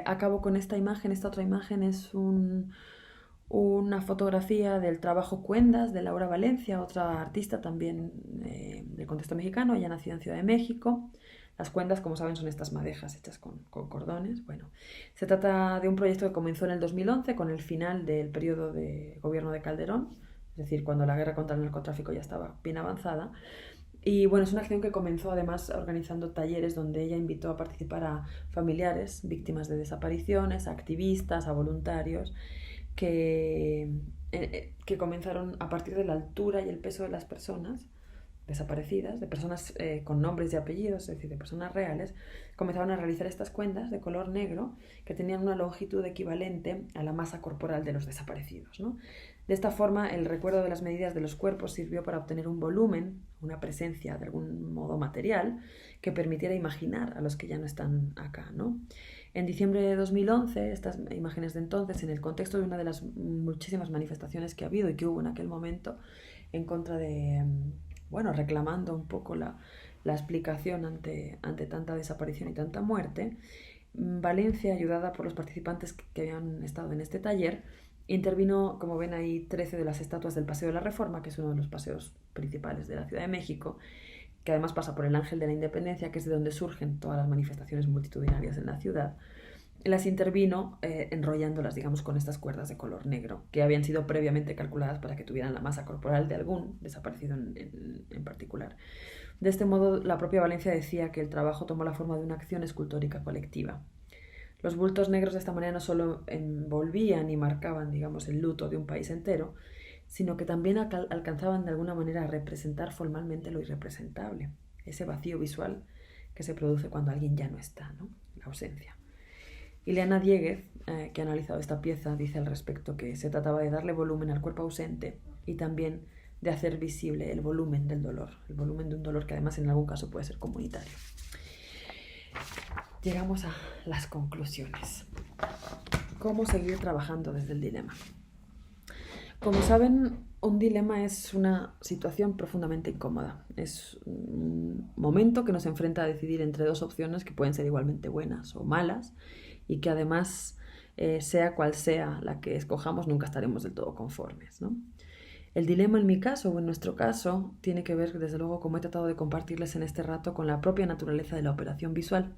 Acabo con esta imagen. Esta otra imagen es una fotografía del trabajo Cuendas de Laura Valencia, otra artista también del contexto mexicano. Ella nació en Ciudad de México. Las cuendas, como saben, son estas madejas hechas con cordones. Bueno, se trata de un proyecto que comenzó en el 2011 con el final del periodo de gobierno de Calderón, es decir, cuando la guerra contra el narcotráfico ya estaba bien avanzada. Y bueno, es una acción que comenzó además organizando talleres donde ella invitó a participar a familiares víctimas de desapariciones, a activistas, a voluntarios, que comenzaron a partir de la altura y el peso de las personas desaparecidas, de personas con nombres y apellidos, es decir, de personas reales, comenzaron a realizar estas cuendas de color negro que tenían una longitud equivalente a la masa corporal de los desaparecidos, ¿no? De esta forma, el recuerdo de las medidas de los cuerpos sirvió para obtener un volumen, una presencia de algún modo material, que permitiera imaginar a los que ya no están acá, ¿no? En diciembre de 2011, estas imágenes de entonces, en el contexto de una de las muchísimas manifestaciones que ha habido y que hubo en aquel momento en contra de, bueno, reclamando un poco la explicación ante tanta desaparición y tanta muerte, Valencia, ayudada por los participantes que habían estado en este taller, intervino, como ven ahí, 13 de las estatuas del Paseo de la Reforma, que es uno de los paseos principales de la Ciudad de México, que además pasa por el Ángel de la Independencia, que es de donde surgen todas las manifestaciones multitudinarias en la ciudad, las intervino enrollándolas, digamos, con estas cuerdas de color negro, que habían sido previamente calculadas para que tuvieran la masa corporal de algún desaparecido en particular. De este modo, la propia Valencia decía que el trabajo tomó la forma de una acción escultórica colectiva. Los bultos negros de esta manera no solo envolvían y marcaban, digamos, el luto de un país entero, sino que también alcanzaban de alguna manera a representar formalmente lo irrepresentable, ese vacío visual que se produce cuando alguien ya no está, ¿no? La ausencia. Ileana Dieguez, que ha analizado esta pieza, dice al respecto que se trataba de darle volumen al cuerpo ausente y también de hacer visible el volumen del dolor, el volumen de un dolor que además en algún caso puede ser comunitario. Llegamos a las conclusiones. ¿Cómo seguir trabajando desde el dilema? Como saben, un dilema es una situación profundamente incómoda. Es un momento que nos enfrenta a decidir entre dos opciones que pueden ser igualmente buenas o malas y que además, sea cual sea la que escojamos, nunca estaremos del todo conformes, ¿no? El dilema en mi caso o en nuestro caso tiene que ver, desde luego, como he tratado de compartirles en este rato, con la propia naturaleza de la operación visual.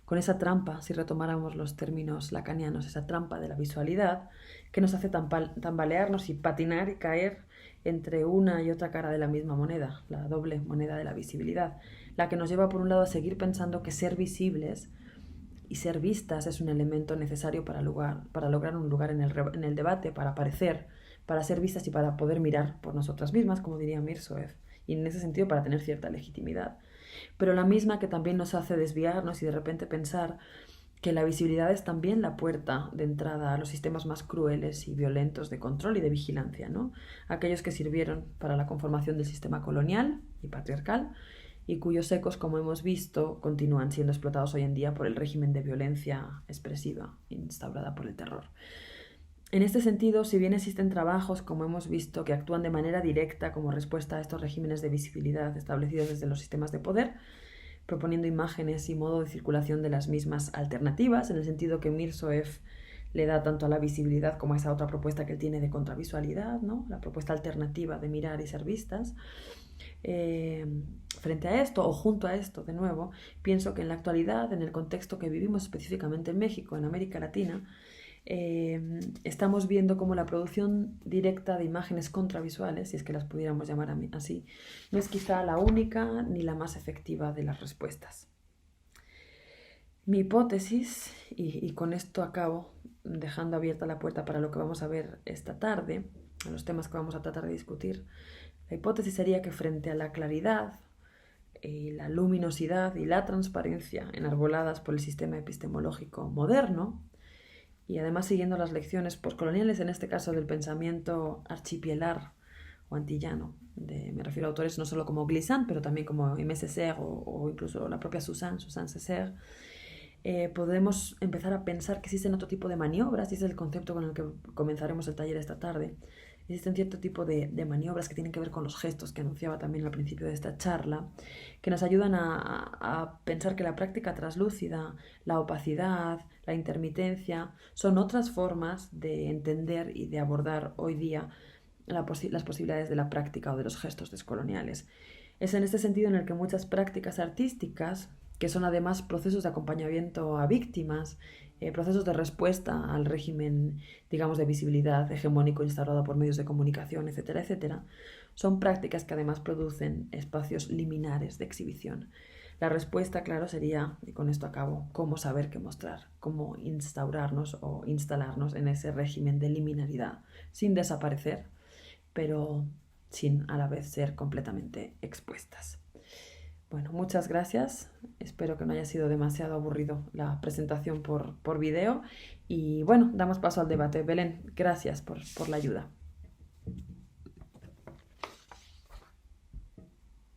Con esa trampa, si retomáramos los términos lacanianos, esa trampa de la visualidad que nos hace tambalearnos y patinar y caer entre una y otra cara de la misma moneda, la doble moneda de la visibilidad, la que nos lleva por un lado a seguir pensando que ser visibles y ser vistas es un elemento necesario para lograr un lugar en el debate, para aparecer, para ser vistas y para poder mirar por nosotras mismas, como diría Mirsoev, y en ese sentido para tener cierta legitimidad. Pero la misma que también nos hace desviarnos y de repente pensar que la visibilidad es también la puerta de entrada a los sistemas más crueles y violentos de control y de vigilancia, ¿no? Aquellos que sirvieron para la conformación del sistema colonial y patriarcal y cuyos ecos, como hemos visto, continúan siendo explotados hoy en día por el régimen de violencia expresiva instaurada por el terror. En este sentido, si bien existen trabajos, como hemos visto, que actúan de manera directa como respuesta a estos regímenes de visibilidad establecidos desde los sistemas de poder, proponiendo imágenes y modo de circulación de las mismas alternativas, en el sentido que Mirsoev le da tanto a la visibilidad como a esa otra propuesta que él tiene de contravisualidad, ¿no? La propuesta alternativa de mirar y ser vistas. Frente a esto, o junto a esto, de nuevo, pienso que en la actualidad, en el contexto que vivimos específicamente en México, en América Latina, estamos viendo cómo la producción directa de imágenes contravisuales, si es que las pudiéramos llamar así, no es quizá la única ni la más efectiva de las respuestas. Mi hipótesis, y con esto acabo dejando abierta la puerta para lo que vamos a ver esta tarde, a los temas que vamos a tratar de discutir, la hipótesis sería que frente a la claridad, la luminosidad y la transparencia enarboladas por el sistema epistemológico moderno, y además siguiendo las lecciones postcoloniales, en este caso del pensamiento archipielar o antillano, me refiero a autores no solo como Glissant, pero también como Aimé Césaire o incluso la propia Suzanne Césaire, podemos empezar a pensar que existen otro tipo de maniobras, y ese es el concepto con el que comenzaremos el taller esta tarde. Existen cierto tipo de maniobras que tienen que ver con los gestos, que anunciaba también al principio de esta charla, que nos ayudan a pensar que la práctica traslúcida, la opacidad, la intermitencia, son otras formas de entender y de abordar hoy día las posibilidades de la práctica o de los gestos descoloniales. Es en este sentido en el que muchas prácticas artísticas, que son además procesos de acompañamiento a víctimas, procesos de respuesta al régimen, digamos, de visibilidad hegemónico instaurado por medios de comunicación, etcétera, etcétera, son prácticas que además producen espacios liminares de exhibición. La respuesta, claro, sería, y con esto acabo, cómo saber qué mostrar, cómo instaurarnos o instalarnos en ese régimen de liminaridad, sin desaparecer, pero sin a la vez ser completamente expuestas. Bueno, muchas gracias. Espero que no haya sido demasiado aburrido la presentación por video. Y bueno, damos paso al debate. Belén, gracias por la ayuda.